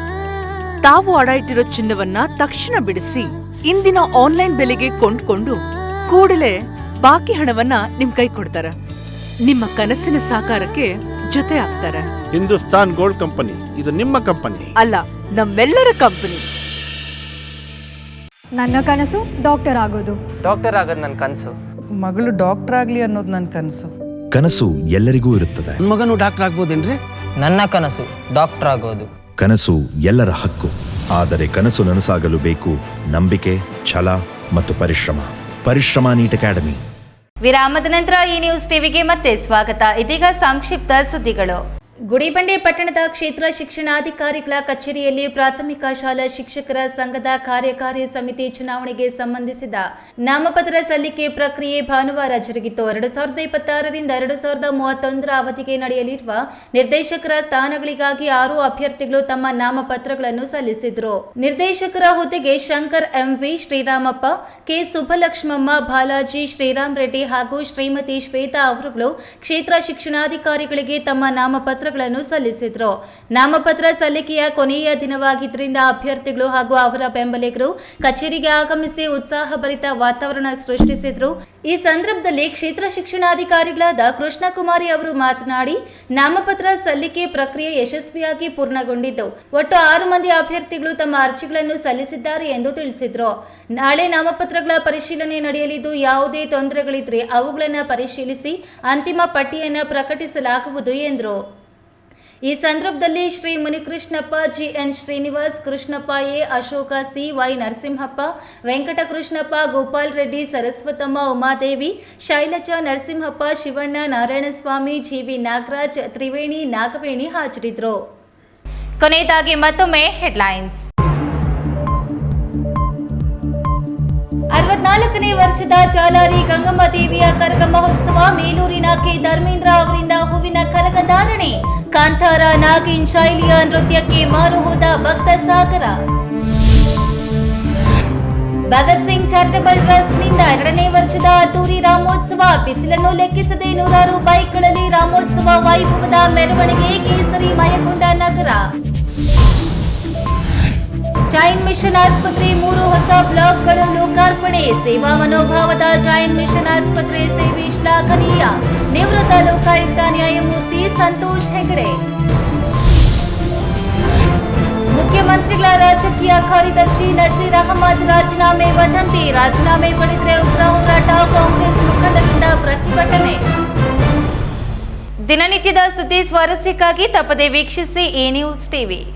ತಾವು ಅಡ ಇಟ್ಟಿರೋ ಚಿನ್ನವನ್ನ ತಕ್ಷಣ ಬಿಡಿಸಿ ಇಂದಿನ ಆನ್ಲೈನ್ ಬೆಲೆಗೆ ಕೊಂಡ್ಕೊಂಡು ಕೂಡಲೇ ಬಾಕಿ ಹಣವನ್ನ ನಿಮ್ ಕೈ ಕೊಡ್ತಾರೆ. ನಿಮ್ಮ ಕನಸಿನ ಸಾಕಾರಕ್ಕೆ ಜೊತೆ ಆಗ್ತಾರೆ. ಹಿಂದೂಸ್ತಾನ್ ಗೋಲ್ಡ್ ಕಂಪನಿ, ಇದು ನಿಮ್ಮ ಕಂಪನಿ ಅಲ್ಲ, ನಮ್ಮೆಲ್ಲರ ಕಂಪನಿ. ನನ್ನ ಕನಸು ಡಾಕ್ಟರ್ ಆಗೋದು. ಡಾಕ್ಟರ್ ಆಗೋದು ನನ್ನ ಕನಸು. ಮಗಳು ಡಾಕ್ಟರ್ ಆಗ್ಲಿ ಅನ್ನೋದು ನನ್ನ ಕನಸು. ಕನಸು ಎಲ್ಲರಿಗೂ ಇರುತ್ತದೆ. ಮಗನು ಡಾಕ್ಟರ್ ಆಗ್ಬೋದೇನ್ರಿ? ನನ್ನ ಕನಸು ಡಾಕ್ಟರ್ ಆಗೋದು. ಕನಸು ಎಲ್ಲರ ಹಕ್ಕು. ಆದರೆ ಕನಸು ನನಸಾಗಲು ಬೇಕು ನಂಬಿಕೆ, ಛಲ ಮತ್ತು ಪರಿಶ್ರಮ ನೀಟ್ ಅಕಾಡೆಮಿ. ವಿರಾಮದ ನಂತರ ಈ ನ್ಯೂಸ್ ಟಿವಿಗೆ ಮತ್ತೆ ಸ್ವಾಗತ. ಇದೀಗ ಸಂಕ್ಷಿಪ್ತ ಸುದ್ದಿಗಳು. ಗುಡಿಬಂಡೆ ಪಟ್ಟಣದ ಕ್ಷೇತ್ರ ಶಿಕ್ಷಣಾಧಿಕಾರಿಗಳ ಕಚೇರಿಯಲ್ಲಿ ಪ್ರಾಥಮಿಕ ಶಾಲಾ ಶಿಕ್ಷಕರ ಸಂಘದ ಕಾರ್ಯಕಾರಿ ಸಮಿತಿ ಚುನಾವಣೆಗೆ ಸಂಬಂಧಿಸಿದ ನಾಮಪತ್ರ ಸಲ್ಲಿಕೆ ಪ್ರಕ್ರಿಯೆ ಭಾನುವಾರ ಜರುಗಿತು. 2026ರಿಂದ 2031 ಅವಧಿಗೆ ನಡೆಯಲಿರುವ ನಿರ್ದೇಶಕರ ಸ್ಥಾನಗಳಿಗಾಗಿ 6 ಅಭ್ಯರ್ಥಿಗಳು ತಮ್ಮ ನಾಮಪತ್ರಗಳನ್ನು ಸಲ್ಲಿಸಿದರು. ನಿರ್ದೇಶಕರ ಹುದ್ದೆಗೆ ಶಂಕರ್ MV, ಶ್ರೀರಾಮಪ್ಪ, ಕೆ ಸುಬ್ಬಲಕ್ಷ್ಮಮ್ಮ, ಬಾಲಾಜಿ, ಶ್ರೀರಾಮ್ ರೆಡ್ಡಿ ಹಾಗೂ ಶ್ರೀಮತಿ ಶ್ವೇತಾ ಅವರುಗಳು ಕ್ಷೇತ್ರ ಶಿಕ್ಷಣಾಧಿಕಾರಿಗಳಿಗೆ ತಮ್ಮ ನಾಮಪತ್ರ ಸಲ್ಲಿಸಿದ್ರು. ನಾಮಪತ್ರ ಸಲ್ಲಿಕೆಯ ಕೊನೆಯ ದಿನವಾಗಿದ್ದರಿಂದ ಅಭ್ಯರ್ಥಿಗಳು ಹಾಗೂ ಅವರ ಬೆಂಬಲಿಗರು ಕಚೇರಿಗೆ ಆಗಮಿಸಿ ಉತ್ಸಾಹಭರಿತ ವಾತಾವರಣ ಸೃಷ್ಟಿಸಿದ್ರು. ಈ ಸಂದರ್ಭದಲ್ಲಿ ಕ್ಷೇತ್ರ ಶಿಕ್ಷಣಾಧಿಕಾರಿಗಳಾದ ಕೃಷ್ಣಕುಮಾರಿ ಅವರು ಮಾತನಾಡಿ, ನಾಮಪತ್ರ ಸಲ್ಲಿಕೆ ಪ್ರಕ್ರಿಯೆ ಯಶಸ್ವಿಯಾಗಿ ಪೂರ್ಣಗೊಂಡಿದ್ದು ಒಟ್ಟು 6 ಮಂದಿ ಅಭ್ಯರ್ಥಿಗಳು ತಮ್ಮ ಅರ್ಜಿಗಳನ್ನು ಸಲ್ಲಿಸಿದ್ದಾರೆ ಎಂದು ತಿಳಿಸಿದ್ರು. ನಾಳೆ ನಾಮಪತ್ರಗಳ ಪರಿಶೀಲನೆ ನಡೆಯಲಿದ್ದು ಯಾವುದೇ ತೊಂದರೆಗಳಿದ್ರೆ ಅವುಗಳನ್ನು ಪರಿಶೀಲಿಸಿ ಅಂತಿಮ ಪಟ್ಟಿಯನ್ನು ಪ್ರಕಟಿಸಲಾಗುವುದು ಎಂದರು. ಈ ಸಂದರ್ಭದಲ್ಲಿ Shri Munikrishnappa, GN Srinivas, Krishnappa A, Ashoka C, Y Narasimhappa, Venkatakrishnappa, Gopal Reddy, Saraswathamma, Umadevi, Shailaja, Narasimhappa, Shivanna, Narayanaswamy, GV Nagaraj, Triveni, Nagaveni ಹಾಜರಿದ್ದರು. ಕೊನೆಯದಾಗಿ ಮತ್ತೊಮ್ಮೆ ಹೆಡ್ಲೈನ್ಸ್. 64ನೇ ವರ್ಷದ ಚಾಲಾರಿ ಗಂಗಮ್ಮ ದೇವಿಯ ಕರಗ ಮಹೋತ್ಸವ. ಮೇಲೂರಿನ ಕೆ ಧರ್ಮೇಂದ್ರ ಅವರಿಂದ ಹೂವಿನ ಕರಗ ಧಾರಣೆ. ಕಾಂತಾರ ನಾಗಿನ್ ಶೈಲಿಯ ನೃತ್ಯಕ್ಕೆ ಮಾರು ಹೋದ ಭಕ್ತ ಸಾಗರ. ಭಗತ್ ಸಿಂಗ್ ಚಾರಿಟಬಲ್ ಟ್ರಸ್ಟ್ನಿಂದ 2ನೇ ವರ್ಷದ ಅದ್ದೂರಿ ರಾಮೋತ್ಸವ. ಬಿಸಿಲನ್ನು ಲೆಕ್ಕಿಸದೆ 100 ಬೈಕ್ಗಳಲ್ಲಿ ರಾಮೋತ್ಸವ ವೈಭವದ ಮೆರವಣಿಗೆ. ಕೇಸರಿ ಮಯಗೊಂಡ ನಗರ. ಜೈನ್ ಮಿಷನ್ ಆಸ್ಪತ್ರೆ 3 ಹೊಸ ಬ್ಲಾಕ್ಗಳು ಲೋಕಾರ್ಪಣೆ. ಸೇವಾ ಮನೋಭಾವದ ಜೈನ್ ಮಿಷನ್ ಆಸ್ಪತ್ರೆ ಸೇವೆ ಶ್ಲಾಘನೀಯ. ನಿವೃತ್ತ ಲೋಕಾಯುಕ್ತ ನ್ಯಾಯಮೂರ್ತಿ ಸಂತೋಷ್ ಹೆಗಡೆ. ಮುಖ್ಯಮಂತ್ರಿಗಳ ರಾಜಕೀಯ ಕಾರ್ಯದರ್ಶಿ ನಜೀರ್ ಅಹಮದ್ ರಾಜೀನಾಮೆ ವದಂತಿ. ರಾಜೀನಾಮೆ ಪಡೆದರೆ ಉಗ್ರ ಹೋರಾಟ. ಕಾಂಗ್ರೆಸ್ ಮುಖಂಡರಿಂದ ಪ್ರತಿಭಟನೆ. ದಿನನಿತ್ಯದ ಸುದ್ದಿ ಸ್ವಾರಸ್ಯಕ್ಕಾಗಿ ತಪ್ಪದೆ ವೀಕ್ಷಿಸಿ ಎ ನ್ಯೂಸ್ ಟಿವಿ.